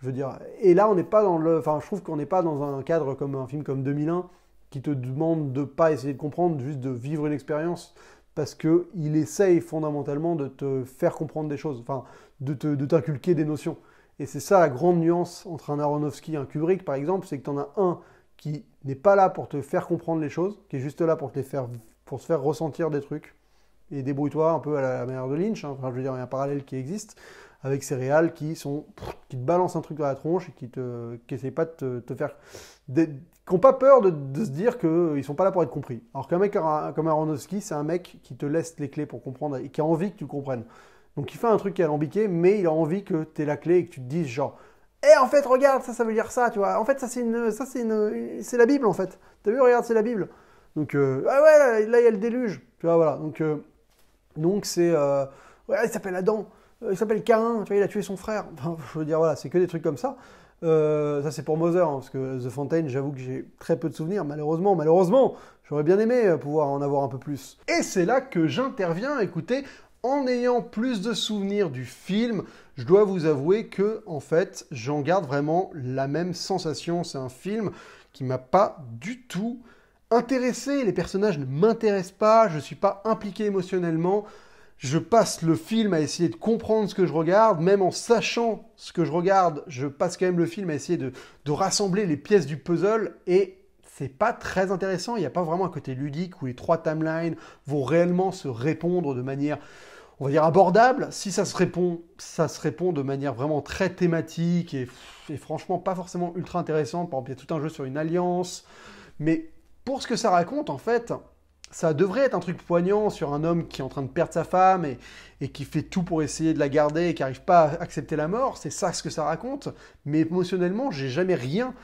Je veux dire, et là, on n'est pas je trouve qu'on n'est pas dans un cadre comme un film comme 2001 qui te demande de pas essayer de comprendre, juste de vivre une expérience, parce qu'il essaye fondamentalement de te faire comprendre des choses, enfin, de t'inculquer des notions. Et c'est ça la grande nuance entre un Aronofsky et un Kubrick, par exemple, c'est que tu en as un qui n'est pas là pour te faire comprendre les choses, qui est juste là pour se faire ressentir des trucs, et débrouille-toi un peu à la manière de Lynch, hein. Enfin, je veux dire, il y a un parallèle qui existe, avec ces réals qui te balancent un truc dans la tronche et qui essaient pas de te faire... qui n'ont pas peur de se dire qu'ils sont pas là pour être compris. Alors qu'un mec comme Aronofsky, c'est un mec qui te laisse les clés pour comprendre et qui a envie que tu le comprennes. Donc il fait un truc qui est alambiqué, mais il a envie que tu aies la clé et que tu te dises genre en fait, regarde, ça veut dire ça, tu vois. En fait, c'est la Bible, en fait. T'as vu, regarde, c'est la Bible. Donc, ah ouais, là, il y a le déluge. Tu vois, voilà. Donc c'est... ouais, il s'appelle Adam. Il s'appelle Caïn, tu vois, il a tué son frère. Enfin, je veux dire, voilà, c'est que des trucs comme ça. Ça, c'est pour Mother, hein, parce que The Fountain, j'avoue que j'ai très peu de souvenirs, malheureusement. J'aurais bien aimé pouvoir en avoir un peu plus. Et c'est là que j'interviens, écoutez, en ayant plus de souvenirs du film, je dois vous avouer que, en fait, j'en garde vraiment la même sensation. C'est un film qui m'a pas du tout intéressé. Les personnages ne m'intéressent pas, je suis pas impliqué émotionnellement. Je passe le film à essayer de comprendre ce que je regarde, même en sachant ce que je regarde, je passe quand même le film à essayer de rassembler les pièces du puzzle, et c'est pas très intéressant. Il n'y a pas vraiment un côté ludique où les trois timelines vont réellement se répondre de manière, on va dire, abordable. Si ça se répond de manière vraiment très thématique et franchement pas forcément ultra intéressante. Par exemple, il y a tout un jeu sur une alliance, mais pour ce que ça raconte, en fait... Ça devrait être un truc poignant sur un homme qui est en train de perdre sa femme et qui fait tout pour essayer de la garder et qui n'arrive pas à accepter la mort. C'est ça ce que ça raconte. Mais émotionnellement, j'ai jamais rien.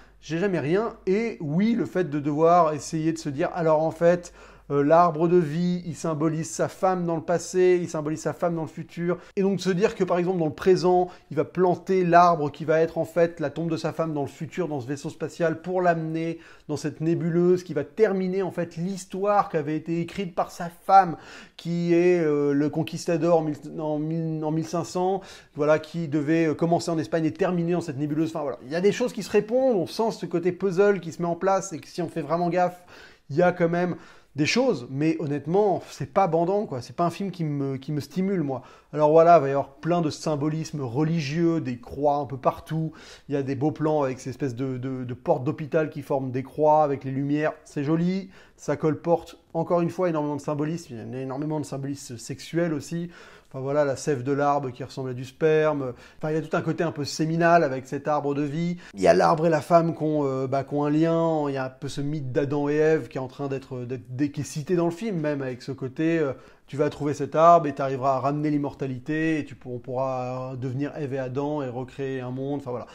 Et oui, le fait de devoir essayer de se dire, alors en fait, l'arbre de vie, il symbolise sa femme dans le passé, il symbolise sa femme dans le futur. Et donc se dire que par exemple dans le présent, il va planter l'arbre qui va être en fait la tombe de sa femme dans le futur, dans ce vaisseau spatial, pour l'amener dans cette nébuleuse qui va terminer en fait l'histoire qui avait été écrite par sa femme, qui est le conquistador en 1500, voilà, qui devait commencer en Espagne et terminer dans cette nébuleuse. Enfin voilà, il y a des choses qui se répondent, on sent ce côté puzzle qui se met en place et que si on fait vraiment gaffe, il y a quand même des choses, mais honnêtement, c'est pas bandant, quoi. C'est pas un film qui me stimule, moi. Alors voilà, il va y avoir plein de symbolismes religieux, des croix un peu partout. Il y a des beaux plans avec ces espèces de portes d'hôpital qui forment des croix avec les lumières. C'est joli. Ça colporte, encore une fois, énormément de symbolisme. Il y a énormément de symbolisme sexuel aussi. Enfin voilà, la sève de l'arbre qui ressemble à du sperme. Enfin, il y a tout un côté un peu séminal avec cet arbre de vie. Il y a l'arbre et la femme qui ont un lien. Il y a un peu ce mythe d'Adam et Ève qui est en train qui est cité dans le film même, avec ce côté tu vas trouver cet arbre et tu arriveras à ramener l'immortalité et on pourra devenir Ève et Adam et recréer un monde. Enfin voilà.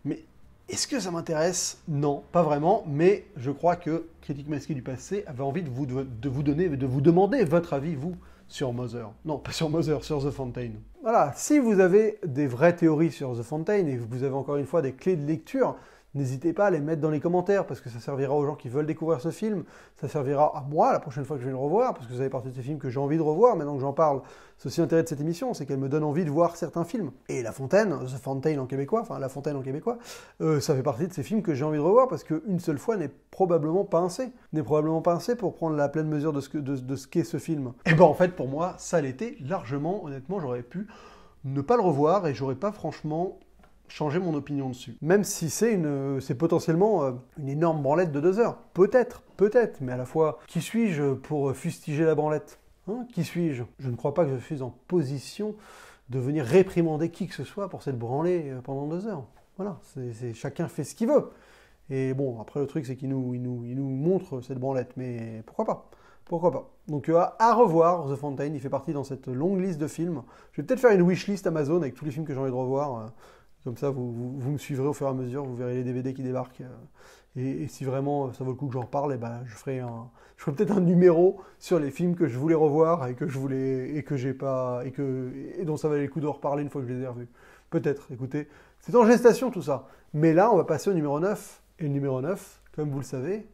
Mais est-ce que ça m'intéresse? Non, pas vraiment. Mais je crois que Critique masquée du passé avait envie de vous demander votre avis, vous, sur Mother. Non, pas sur Mother, sur The Fountain. Voilà, si vous avez des vraies théories sur The Fountain et que vous avez encore une fois des clés de lecture, n'hésitez pas à les mettre dans les commentaires, parce que ça servira aux gens qui veulent découvrir ce film, ça servira à moi la prochaine fois que je vais le revoir, parce que ça fait partie de ces films que j'ai envie de revoir, maintenant que j'en parle. C'est aussi l'intérêt de cette émission, c'est qu'elle me donne envie de voir certains films. Et La Fontaine, The Fountain en québécois, enfin La Fontaine en québécois, ça fait partie de ces films que j'ai envie de revoir, parce qu'une seule fois n'est probablement pas assez pour prendre la pleine mesure de ce qu'est ce film. Et ben en fait, pour moi, ça l'était largement. Honnêtement, j'aurais pu ne pas le revoir et j'aurais pas franchement changer mon opinion dessus. Même si c'est potentiellement une énorme branlette de 2 heures. Peut-être, mais à la fois, qui suis-je pour fustiger la branlette? Qui suis-je? Je ne crois pas que je suis en position de venir réprimander qui que ce soit pour s'être branlé pendant 2 heures. Voilà, chacun fait ce qu'il veut. Et bon, après le truc c'est qu'il nous montre cette branlette, mais pourquoi pas? Pourquoi pas? Donc à revoir, The Fountain, il fait partie dans cette longue liste de films. Je vais peut-être faire une wishlist Amazon avec tous les films que j'ai envie de revoir. Comme ça, vous me suivrez au fur et à mesure, vous verrez les DVD qui débarquent. Et si vraiment ça vaut le coup que j'en reparle, eh ben, je ferai peut-être un numéro sur les films que je voulais revoir et que j'ai pas et dont ça valait le coup de reparler une fois que je les ai revus. Peut-être, écoutez, c'est en gestation tout ça. Mais là, on va passer au numéro 9. Et le numéro 9, comme vous le savez,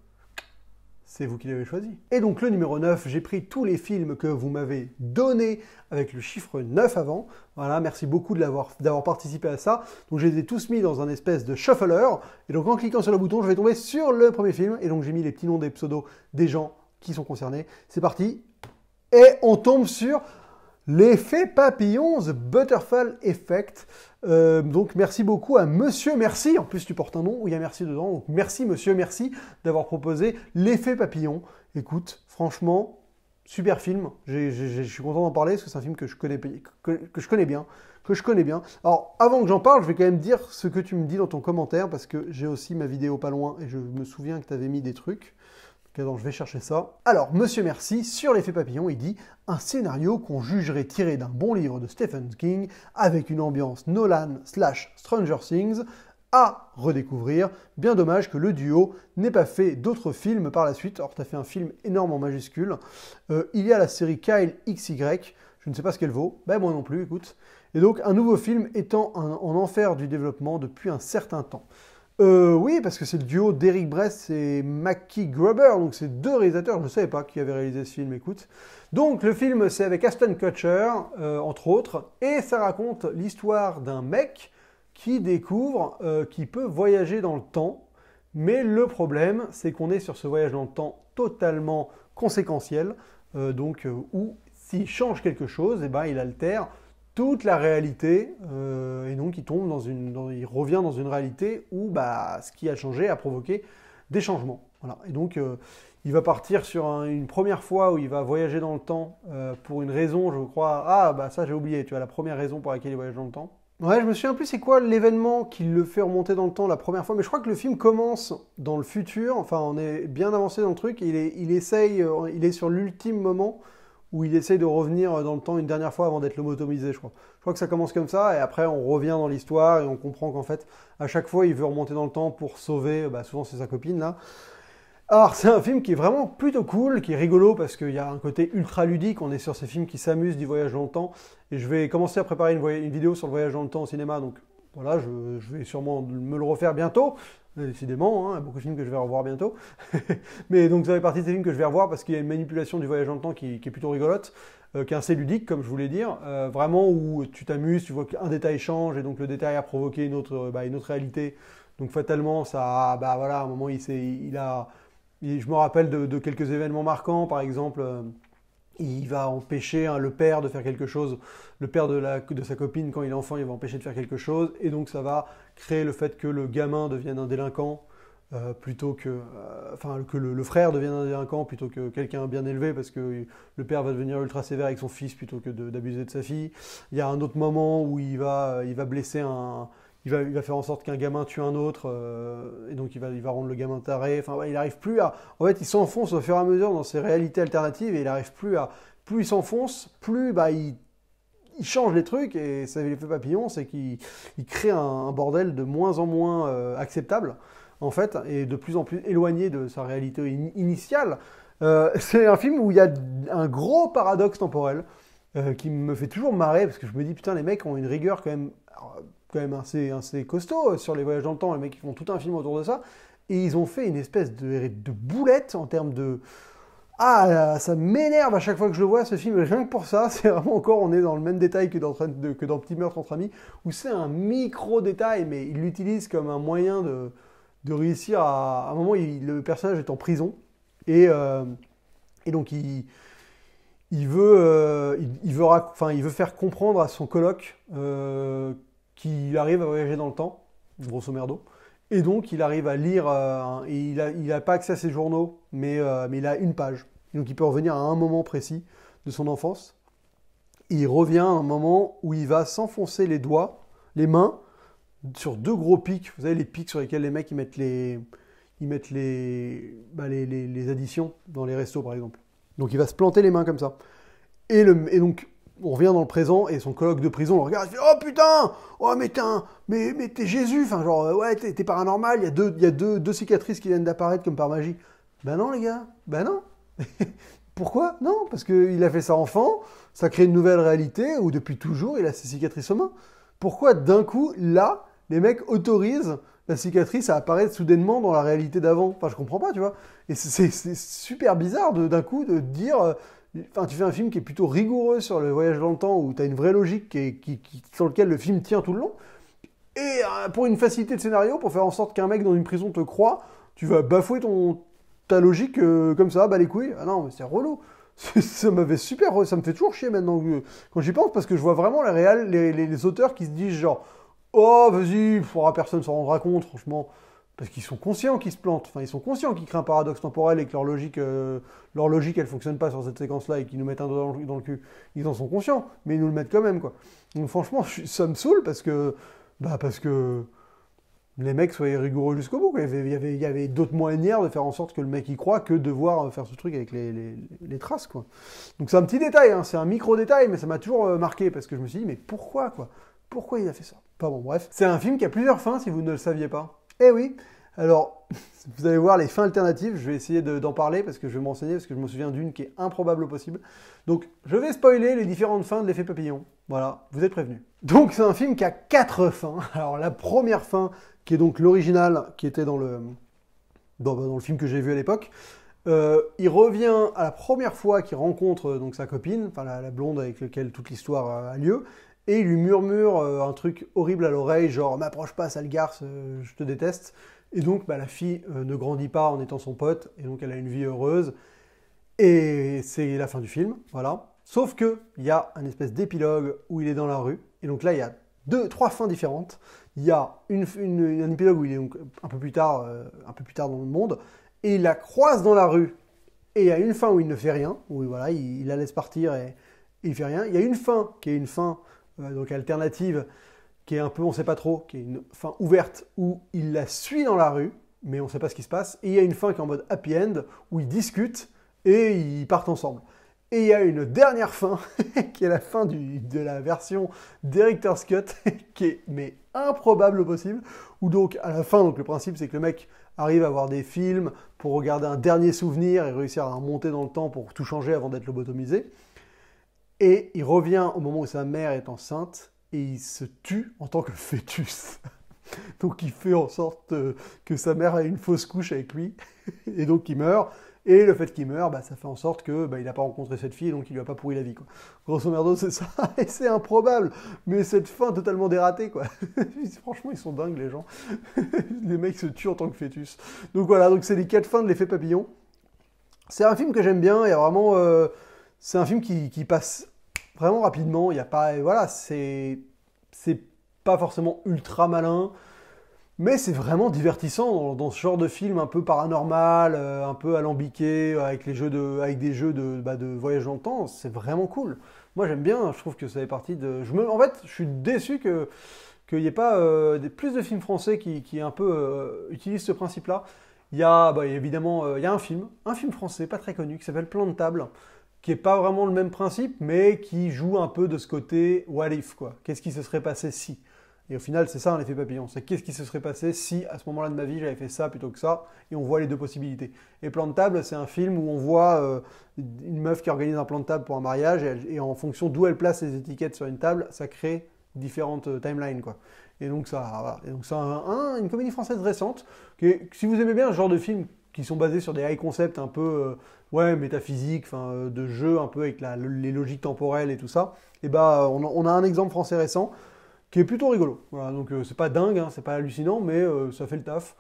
c'est vous qui l'avez choisi. Et donc le numéro 9, j'ai pris tous les films que vous m'avez donnés avec le chiffre 9 avant. Voilà, merci beaucoup d'avoir participé à ça. Donc je les ai tous mis dans un espèce de shuffler. Et donc en cliquant sur le bouton, je vais tomber sur le premier film. Et donc j'ai mis les petits noms des pseudos des gens qui sont concernés. C'est parti. Et on tombe sur l'effet papillon, The Butterfly Effect. Donc merci beaucoup à Monsieur Merci. En plus tu portes un nom où il y a merci dedans. Donc merci Monsieur Merci d'avoir proposé l'effet papillon. Écoute, franchement, super film. Je suis content d'en parler parce que c'est un film que je connais bien. Alors avant que j'en parle, je vais quand même dire ce que tu me dis dans ton commentaire parce que j'ai aussi ma vidéo pas loin et je me souviens que tu avais mis des trucs. Donc je vais chercher ça. Alors, Monsieur Merci, sur l'effet papillon, il dit « Un scénario qu'on jugerait tiré d'un bon livre de Stephen King avec une ambiance Nolan/Stranger Things à redécouvrir. Bien dommage que le duo n'ait pas fait d'autres films par la suite. » Alors, tu as fait un film énorme en majuscule. Il y a la série Kyle XY. Je ne sais pas ce qu'elle vaut. Ben, moi non plus, écoute. Et donc, un nouveau film étant en enfer du développement depuis un certain temps. Oui, parce que c'est le duo d'Eric Bress et Mackie Gruber, donc c'est 2 réalisateurs, je ne savais pas qui avaient réalisé ce film, écoute. Donc le film, c'est avec Ashton Kutcher, entre autres, et ça raconte l'histoire d'un mec qui découvre qu'il peut voyager dans le temps, mais le problème, c'est qu'on est sur ce voyage dans le temps totalement conséquentiel, où s'il change quelque chose, eh ben, il altère toute la réalité, et donc il revient dans une réalité où ce qui a changé a provoqué des changements. Voilà. Et donc il va partir sur une première fois où il va voyager dans le temps pour une raison, je crois. Ça j'ai oublié, tu as la première raison pour laquelle il voyage dans le temps. Ouais, je me souviens plus c'est quoi l'événement qui le fait remonter dans le temps la première fois, mais je crois que le film commence dans le futur, enfin on est bien avancé dans le truc, il est sur l'ultime moment où il essaye de revenir dans le temps une dernière fois avant d'être lobotomisé, je crois. Je crois que ça commence comme ça, et après on revient dans l'histoire, et on comprend qu'en fait, à chaque fois, il veut remonter dans le temps pour sauver, souvent c'est sa copine, là. Alors, c'est un film qui est vraiment plutôt cool, qui est rigolo, parce qu'il y a un côté ultra ludique, on est sur ces films qui s'amusent du voyage dans le temps, et je vais commencer à préparer une vidéo sur le voyage dans le temps au cinéma, donc voilà, je vais sûrement me le refaire bientôt. Décidément, il y a beaucoup de films que je vais revoir bientôt. Mais donc ça fait partie des films que je vais revoir parce qu'il y a une manipulation du voyage dans le temps qui est plutôt rigolote, qui est assez ludique, comme je voulais dire. Vraiment où tu t'amuses, tu vois qu'un détail change et donc le détail a provoqué une autre réalité. Donc fatalement, ça, voilà, à un moment, je me rappelle de quelques événements marquants, par exemple. Il va empêcher le père de faire quelque chose. Le père de sa copine, quand il est enfant, il va empêcher de faire quelque chose. Et donc, ça va créer le fait que le gamin devienne un délinquant plutôt que... que le frère devienne un délinquant plutôt que quelqu'un bien élevé parce que le père va devenir ultra sévère avec son fils plutôt que d'abuser de sa fille. Il y a un autre moment où il va blesser il va faire en sorte qu'un gamin tue un autre, et donc il va rendre le gamin taré. Enfin, il n'arrive plus à... En fait, il s'enfonce au fur et à mesure dans ses réalités alternatives, et il n'arrive plus à... Plus il s'enfonce, plus il change les trucs, et ça l'effet papillon, c'est qu'il crée un bordel de moins en moins acceptable, en fait, et de plus en plus éloigné de sa réalité initiale. C'est un film où il y a un gros paradoxe temporel, qui me fait toujours marrer, parce que je me dis, putain, les mecs ont une rigueur quand même assez costaud sur les voyages dans le temps. Les mecs ils font tout un film autour de ça, et ils ont fait une espèce de boulette en termes de... ça m'énerve à chaque fois que je le vois, ce film, rien que pour ça. C'est vraiment encore, on est dans le même détail que dans Petit meurtre entre amis, où c'est un micro-détail, mais il l'utilise comme un moyen de réussir à... À un moment, le personnage est en prison, et donc il veut faire comprendre à son coloc qu'il arrive à voyager dans le temps, grosso merdo. Et donc, il arrive à lire, et il n'a pas accès à ses journaux, mais il a une page. Et donc, il peut revenir à un moment précis de son enfance. Et il revient à un moment où il va s'enfoncer les mains, sur 2 gros pics. Vous savez, les pics sur lesquels les mecs ils mettent les additions dans les restos, par exemple. Donc il va se planter les mains comme ça. Et donc, on revient dans le présent, et son coloc de prison le regarde, il fait « Oh putain! Oh mais t'es Jésus! Enfin genre, ouais, t'es paranormal, il y a deux cicatrices qui viennent d'apparaître comme par magie. » Ben non les gars, ben non. Pourquoi? Non, parce qu'il a fait ça enfant, ça crée une nouvelle réalité, où depuis toujours, il a ses cicatrices aux mains. Pourquoi d'un coup, là, les mecs autorisent la cicatrice à apparaître soudainement dans la réalité d'avant? Enfin, je comprends pas, tu vois. Et c'est super bizarre d'un coup de dire... Enfin, tu fais un film qui est plutôt rigoureux sur le voyage dans le temps, où tu as une vraie logique sur laquelle le film tient tout le long. Et pour une facilité de scénario, pour faire en sorte qu'un mec dans une prison te croie, tu vas bafouer ta logique comme ça, bah les couilles. Ah non, mais c'est relou. Ça me fait toujours chier maintenant quand j'y pense, parce que je vois vraiment les auteurs qui se disent genre « Oh, vas-y, personne s'en rendra compte, franchement. » Parce qu'ils sont conscients qu'ils se plantent. Enfin, ils sont conscients qu'ils créent un paradoxe temporel et que leur logique, elle fonctionne pas sur cette séquence-là et qu'ils nous mettent un doigt dans le cul. Ils en sont conscients, mais ils nous le mettent quand même, quoi. Donc franchement, ça me saoule parce que les mecs soient rigoureux jusqu'au bout, quoi. Il y avait d'autres moyens de faire en sorte que le mec y croit que de devoir faire ce truc avec les traces, quoi. Donc c'est un petit détail, hein, c'est un micro-détail, mais ça m'a toujours marqué parce que je me suis dit, mais pourquoi, quoi? Pourquoi il a fait ça? Enfin bon, bref. C'est un film qui a plusieurs fins, si vous ne le saviez pas. Eh oui, alors, vous allez voir les fins alternatives, je vais essayer d'en parler parce que je vais m'enseigner, parce que je me souviens d'une qui est improbable au possible. Donc, je vais spoiler les différentes fins de l'effet papillon. Voilà, vous êtes prévenus. Donc, c'est un film qui a 4 fins. Alors, la première fin, qui est donc l'original, qui était dans le film que j'ai vu à l'époque, il revient à la première fois qu'il rencontre donc sa copine, enfin la blonde avec laquelle toute l'histoire a lieu, et il lui murmure un truc horrible à l'oreille, genre « M'approche pas, sale garce, je te déteste ». Et donc la fille ne grandit pas en étant son pote, et donc elle a une vie heureuse. Et c'est la fin du film, voilà. Sauf qu'il y a un espèce d'épilogue où il est dans la rue, et donc là il y a 3 fins différentes. Il y a un épilogue où il est donc un peu plus tard dans le monde, et il la croise dans la rue, et il y a une fin où il ne fait rien, où voilà, il la laisse partir et il fait rien. Il y a une fin qui est une fin donc alternative, qui est un peu, on ne sait pas trop, qui est une fin ouverte où il la suit dans la rue, mais on ne sait pas ce qui se passe. Et il y a une fin qui est en mode happy end, où ils discutent et ils partent ensemble. Et il y a une dernière fin, qui est la fin de la version Director's Cut, qui est mais improbable au possible, où donc à la fin, donc le principe c'est que le mec arrive à voir des films pour regarder un dernier souvenir et réussir à remonter dans le temps pour tout changer avant d'être lobotomisé. Et il revient au moment où sa mère est enceinte, et il se tue en tant que fœtus. Donc il fait en sorte que sa mère ait une fausse couche avec lui, et donc il meurt. Et le fait qu'il meure, ça fait en sorte que il n'a pas rencontré cette fille, donc il lui a pas pourri la vie, quoi. Grosso merdo, c'est ça, et c'est improbable, mais cette fin totalement dératée, quoi. Franchement, ils sont dingues, les gens. Les mecs se tuent en tant que fœtus. Donc voilà, donc c'est les 4 fins de l'effet papillon. C'est un film que j'aime bien, il y a vraiment... c'est un film qui passe vraiment rapidement, il y a pas... Voilà, c'est pas forcément ultra malin, mais c'est vraiment divertissant dans ce genre de film un peu paranormal, un peu alambiqué, avec des jeux de voyage dans le temps. C'est vraiment cool. Moi j'aime bien, je trouve que ça fait partie de... En fait, je suis déçu qu'il n'y ait pas plus de films français qui un peu utilisent ce principe-là. Il y a évidemment il y a un film français pas très connu qui s'appelle Plan de table, qui n'est pas vraiment le même principe, mais qui joue un peu de ce côté what if, quoi. Qu'est-ce qui se serait passé si? Et au final, c'est ça un effet papillon. C'est qu'est-ce qui se serait passé si, à ce moment-là de ma vie, j'avais fait ça plutôt que ça, et on voit les 2 possibilités. Et Plan de table, c'est un film où on voit une meuf qui organise un plan de table pour un mariage, et en fonction d'où elle place les étiquettes sur une table, ça crée différentes timelines, quoi. Et donc ça, voilà. Et donc c'est une comédie française récente, si vous aimez bien ce genre de films qui sont basés sur des high concepts un peu métaphysiques, de jeux un peu avec les logiques temporelles et tout ça, et on a un exemple français récent qui est plutôt rigolo. Voilà, donc c'est pas dingue, hein, c'est pas hallucinant, mais ça fait le taf.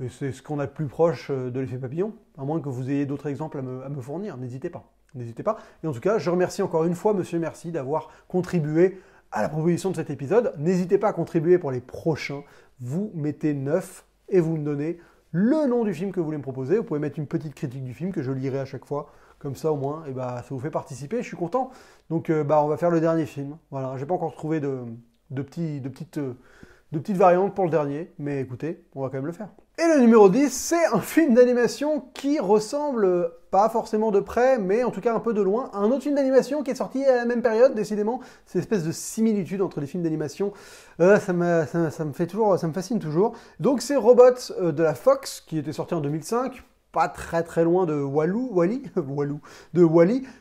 Et c'est ce qu'on a de plus proche de l'effet papillon, à moins que vous ayez d'autres exemples à me fournir, n'hésitez pas. N'hésitez pas. Et en tout cas, je remercie encore une fois Monsieur Merci d'avoir contribué à la proposition de cet épisode. N'hésitez pas à contribuer pour les prochains. Vous mettez 9 et vous me donnez le nom du film que vous voulez me proposer. Vous pouvez mettre une petite critique du film que je lirai à chaque fois. Comme ça, au moins, et bah, ça vous fait participer. Je suis content. Donc, on va faire le dernier film. Voilà, j'ai pas encore trouvé de petites variantes pour le dernier. Mais écoutez, on va quand même le faire. Et le numéro 10, c'est un film d'animation qui ressemble, pas forcément de près, mais en tout cas un peu de loin, à un autre film d'animation qui est sorti à la même période, décidément. C'est une espèce de similitude entre les films d'animation. Ça me fascine toujours. Donc c'est Robots de la Fox, qui était sorti en 2005. Pas très loin de Wall-E,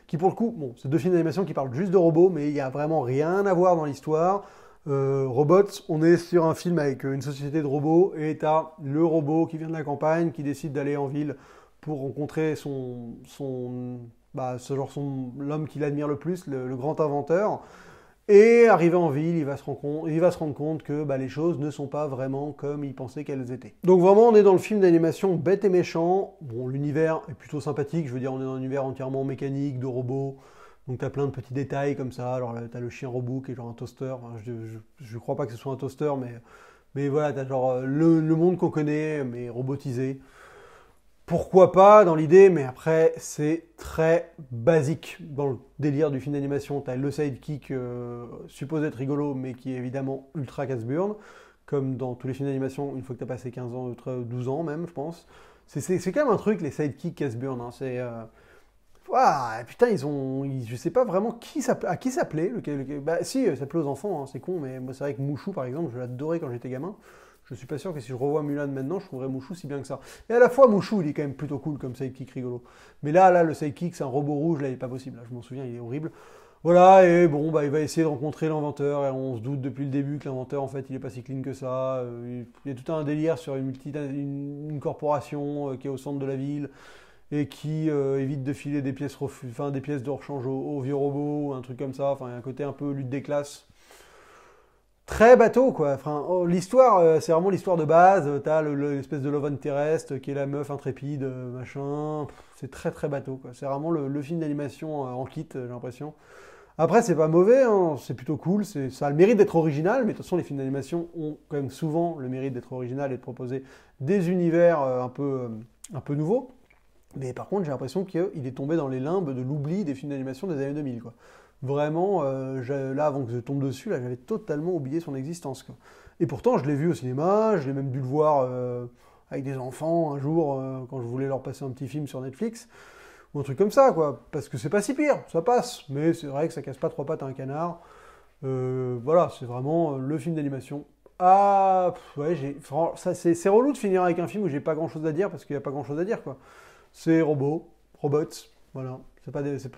qui pour le coup, bon, c'est deux films d'animation qui parlent juste de robots, mais il n'y a vraiment rien à voir dans l'histoire. Robots, on est sur un film avec une société de robots, et t'as le robot qui vient de la campagne, qui décide d'aller en ville pour rencontrer l'homme qu'il admire le plus, le grand inventeur. Et arrivé en ville, il va se rendre compte que les choses ne sont pas vraiment comme il pensait qu'elles étaient. Donc vraiment, on est dans le film d'animation bête et méchant. Bon, l'univers est plutôt sympathique, je veux dire, on est dans un univers entièrement mécanique, de robots. Donc t'as plein de petits détails comme ça. Alors là, t'as le chien robot qui est genre un toaster. Enfin, je crois pas que ce soit un toaster, mais voilà, t'as genre le monde qu'on connaît, mais robotisé. Pourquoi pas dans l'idée, mais après c'est très basique dans le délire du film d'animation. T'as le sidekick supposé être rigolo, mais qui est évidemment ultra casse-burne, comme dans tous les films d'animation, une fois que t'as passé 15 ans, 12 ans même, je pense. C'est quand même un truc, les sidekicks casse-burne. Hein. Putain, je sais pas vraiment à qui ça plaît. Si, ça plaît aux enfants, hein, c'est con, mais moi c'est vrai que Mouchou par exemple, je l'adorais quand j'étais gamin. Je suis pas sûr que si je revois Mulan maintenant, je trouverais Mouchou si bien que ça. Et à la fois, Mouchou, il est quand même plutôt cool comme sidekick rigolo. Mais là, le sidekick, c'est un robot rouge, là, il est pas possible. Là, je m'en souviens, il est horrible. Voilà, et bon, il va essayer de rencontrer l'inventeur, et on se doute depuis le début que l'inventeur, en fait, il est pas si clean que ça. Il y a tout un délire sur une corporation qui est au centre de la ville, et qui évite de filer des pièces de rechange aux vieux robots, un truc comme ça. Enfin, il y a un côté un peu lutte des classes. Très bateau, quoi. Enfin, l'histoire, c'est vraiment l'histoire de base. T'as l'espèce de love interest qui est la meuf intrépide, machin. C'est très bateau, quoi. C'est vraiment le film d'animation en kit, j'ai l'impression. Après, c'est pas mauvais, hein. C'est plutôt cool. Ça a le mérite d'être original, mais de toute façon, les films d'animation ont quand même souvent le mérite d'être original et de proposer des univers un peu nouveaux. Mais par contre, j'ai l'impression qu'il est tombé dans les limbes de l'oubli des films d'animation des années 2000, quoi. Vraiment, là, avant que je tombe dessus, là, j'avais totalement oublié son existence, quoi. Et pourtant, je l'ai vu au cinéma, je l'ai même dû le voir avec des enfants un jour, quand je voulais leur passer un petit film sur Netflix, ou un truc comme ça, quoi. Parce que c'est pas si pire, ça passe, mais c'est vrai que ça casse pas trois pattes à un canard. Voilà, c'est vraiment le film d'animation. C'est relou de finir avec un film où j'ai pas grand chose à dire, parce qu'il y a pas grand chose à dire, quoi. C'est robots, voilà.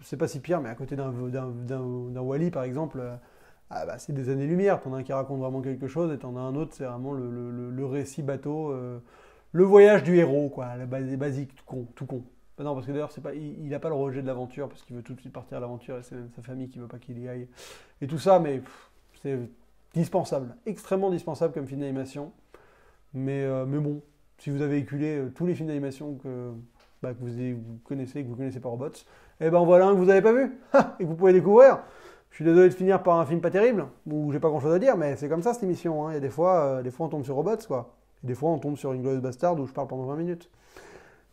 C'est pas si pire, mais à côté d'un Wall-E, par exemple, c'est des années-lumière. T'en as un qui raconte vraiment quelque chose, et t'en as un autre, c'est vraiment le récit bateau, le voyage du héros, quoi, la base basique, tout con. Non, parce que d'ailleurs, il a pas le rejet de l'aventure, parce qu'il veut tout de suite partir à l'aventure, et c'est même sa famille qui veut pas qu'il y aille. Et tout ça, mais c'est dispensable, extrêmement dispensable comme film d'animation. Mais bon, si vous avez éculé tous les films d'animation que vous connaissez et que vous connaissez pas Robots, et ben voilà un que vous n'avez pas vu et que vous pouvez découvrir. Je suis désolé de finir par un film pas terrible, où j'ai pas grand chose à dire, mais c'est comme ça cette émission. Hein. Il y a des fois on tombe sur Robots, quoi. Et des fois on tombe sur une Glorious Bastard où je parle pendant 20 minutes.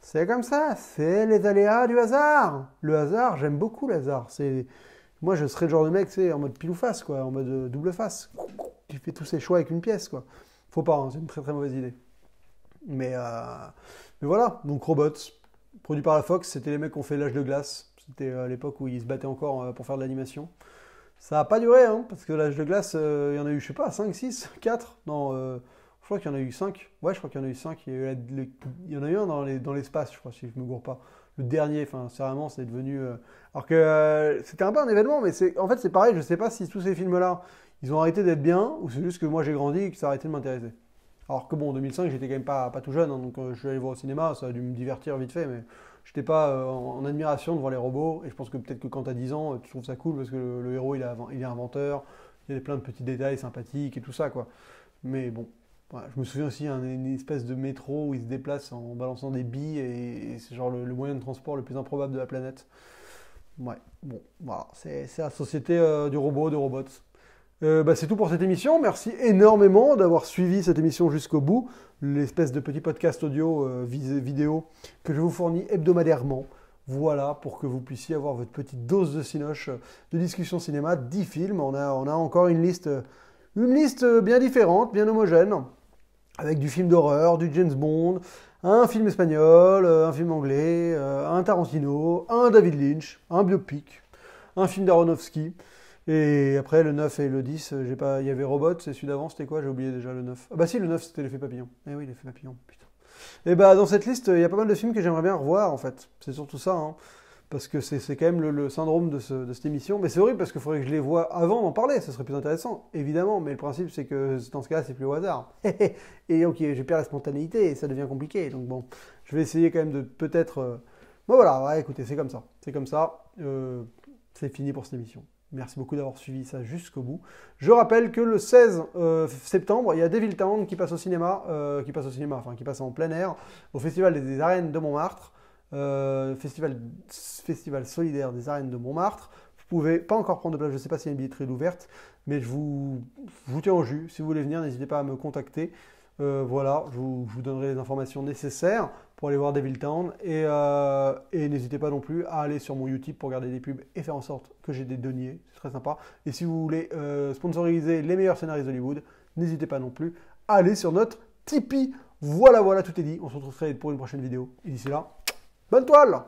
C'est comme ça, c'est les aléas du hasard. Le hasard, j'aime beaucoup le hasard. Moi je serais le genre de mec, c'est en mode pile ou face, quoi, en mode double face. Tu fais tous ces choix avec une pièce, quoi. Faut pas, hein, c'est une très mauvaise idée. Mais voilà, donc Robots. Produit par la Fox, c'était les mecs qui ont fait L'Âge de glace. C'était à l'époque où ils se battaient encore pour faire de l'animation. Ça n'a pas duré, hein, parce que L'Âge de glace, il y en a eu, je sais pas, 5, 6, 4. Non, je crois qu'il y en a eu 5. Ouais, je crois qu'il y en a eu 5. Il y en a eu un dans l'espace, je crois, si je ne me gourre pas. Le dernier, enfin, sérieusement, c'est devenu... Alors que c'était un peu un événement, mais en fait, c'est pareil, je sais pas si tous ces films-là, ils ont arrêté d'être bien, ou c'est juste que moi j'ai grandi et que ça a arrêté de m'intéresser. Alors que bon, en 2005, j'étais quand même pas tout jeune, hein, donc je suis allé voir au cinéma, ça a dû me divertir vite fait, mais j'étais pas en admiration devant les robots, et je pense que peut-être que quand t'as 10 ans, tu trouves ça cool, parce que le héros, il est inventeur, il y a plein de petits détails sympathiques et tout ça, quoi. Mais bon, voilà, je me souviens aussi d'une espèce de métro où il se déplace en balançant des billes, et c'est genre le moyen de transport le plus improbable de la planète. Ouais, bon, voilà, c'est la société du robot, de Robots. C'est tout pour cette émission. Merci énormément d'avoir suivi cette émission jusqu'au bout. L'espèce de petit podcast audio vidéo que je vous fournis hebdomadairement. Voilà, pour que vous puissiez avoir votre petite dose de cinoche de discussion cinéma, 10 films. On a encore une liste bien différente, bien homogène, avec du film d'horreur, du James Bond, un film espagnol, un film anglais, un Tarantino, un David Lynch, un biopic, un film d'Aronofsky. Et après, le 9 et le 10, il y avait Robot, c'est celui d'avant, c'était quoi? J'ai oublié déjà le 9. Ah bah si, le 9, c'était l'effet papillon. Eh oui, l'effet papillon, putain. Et bah dans cette liste, il y a pas mal de films que j'aimerais bien revoir, en fait. C'est surtout ça, hein. Parce que c'est quand même le syndrome de cette émission. Mais c'est horrible, parce qu'il faudrait que je les voie avant d'en parler, ça serait plus intéressant, évidemment. Mais le principe, c'est que dans ce cas-là, c'est plus au hasard. Et ok, j'ai perdu la spontanéité, et ça devient compliqué. Donc bon, je vais essayer quand même de peut-être... Bon voilà, ouais, écoutez, c'est comme ça. C'est comme ça. C'est fini pour cette émission. Merci beaucoup d'avoir suivi ça jusqu'au bout. Je rappelle que le 16 septembre, il y a Devil Town qui passe au cinéma, qui passe en plein air, au Festival des Arènes de Montmartre, festival solidaire des Arènes de Montmartre. Vous pouvez pas encore prendre de place, je ne sais pas s'il y a une billetterie ouverte, mais je vous tiens au jus. Si vous voulez venir, n'hésitez pas à me contacter. Voilà, je vous donnerai les informations nécessaires pour aller voir Devil Town. Et n'hésitez pas non plus à aller sur mon Utip pour regarder des pubs et faire en sorte que j'ai des deniers. C'est très sympa. Et si vous voulez sponsoriser les meilleurs scénaristes d'Hollywood, n'hésitez pas non plus à aller sur notre Tipeee. Voilà, tout est dit. On se retrouve très vite pour une prochaine vidéo. Et d'ici là, bonne toile!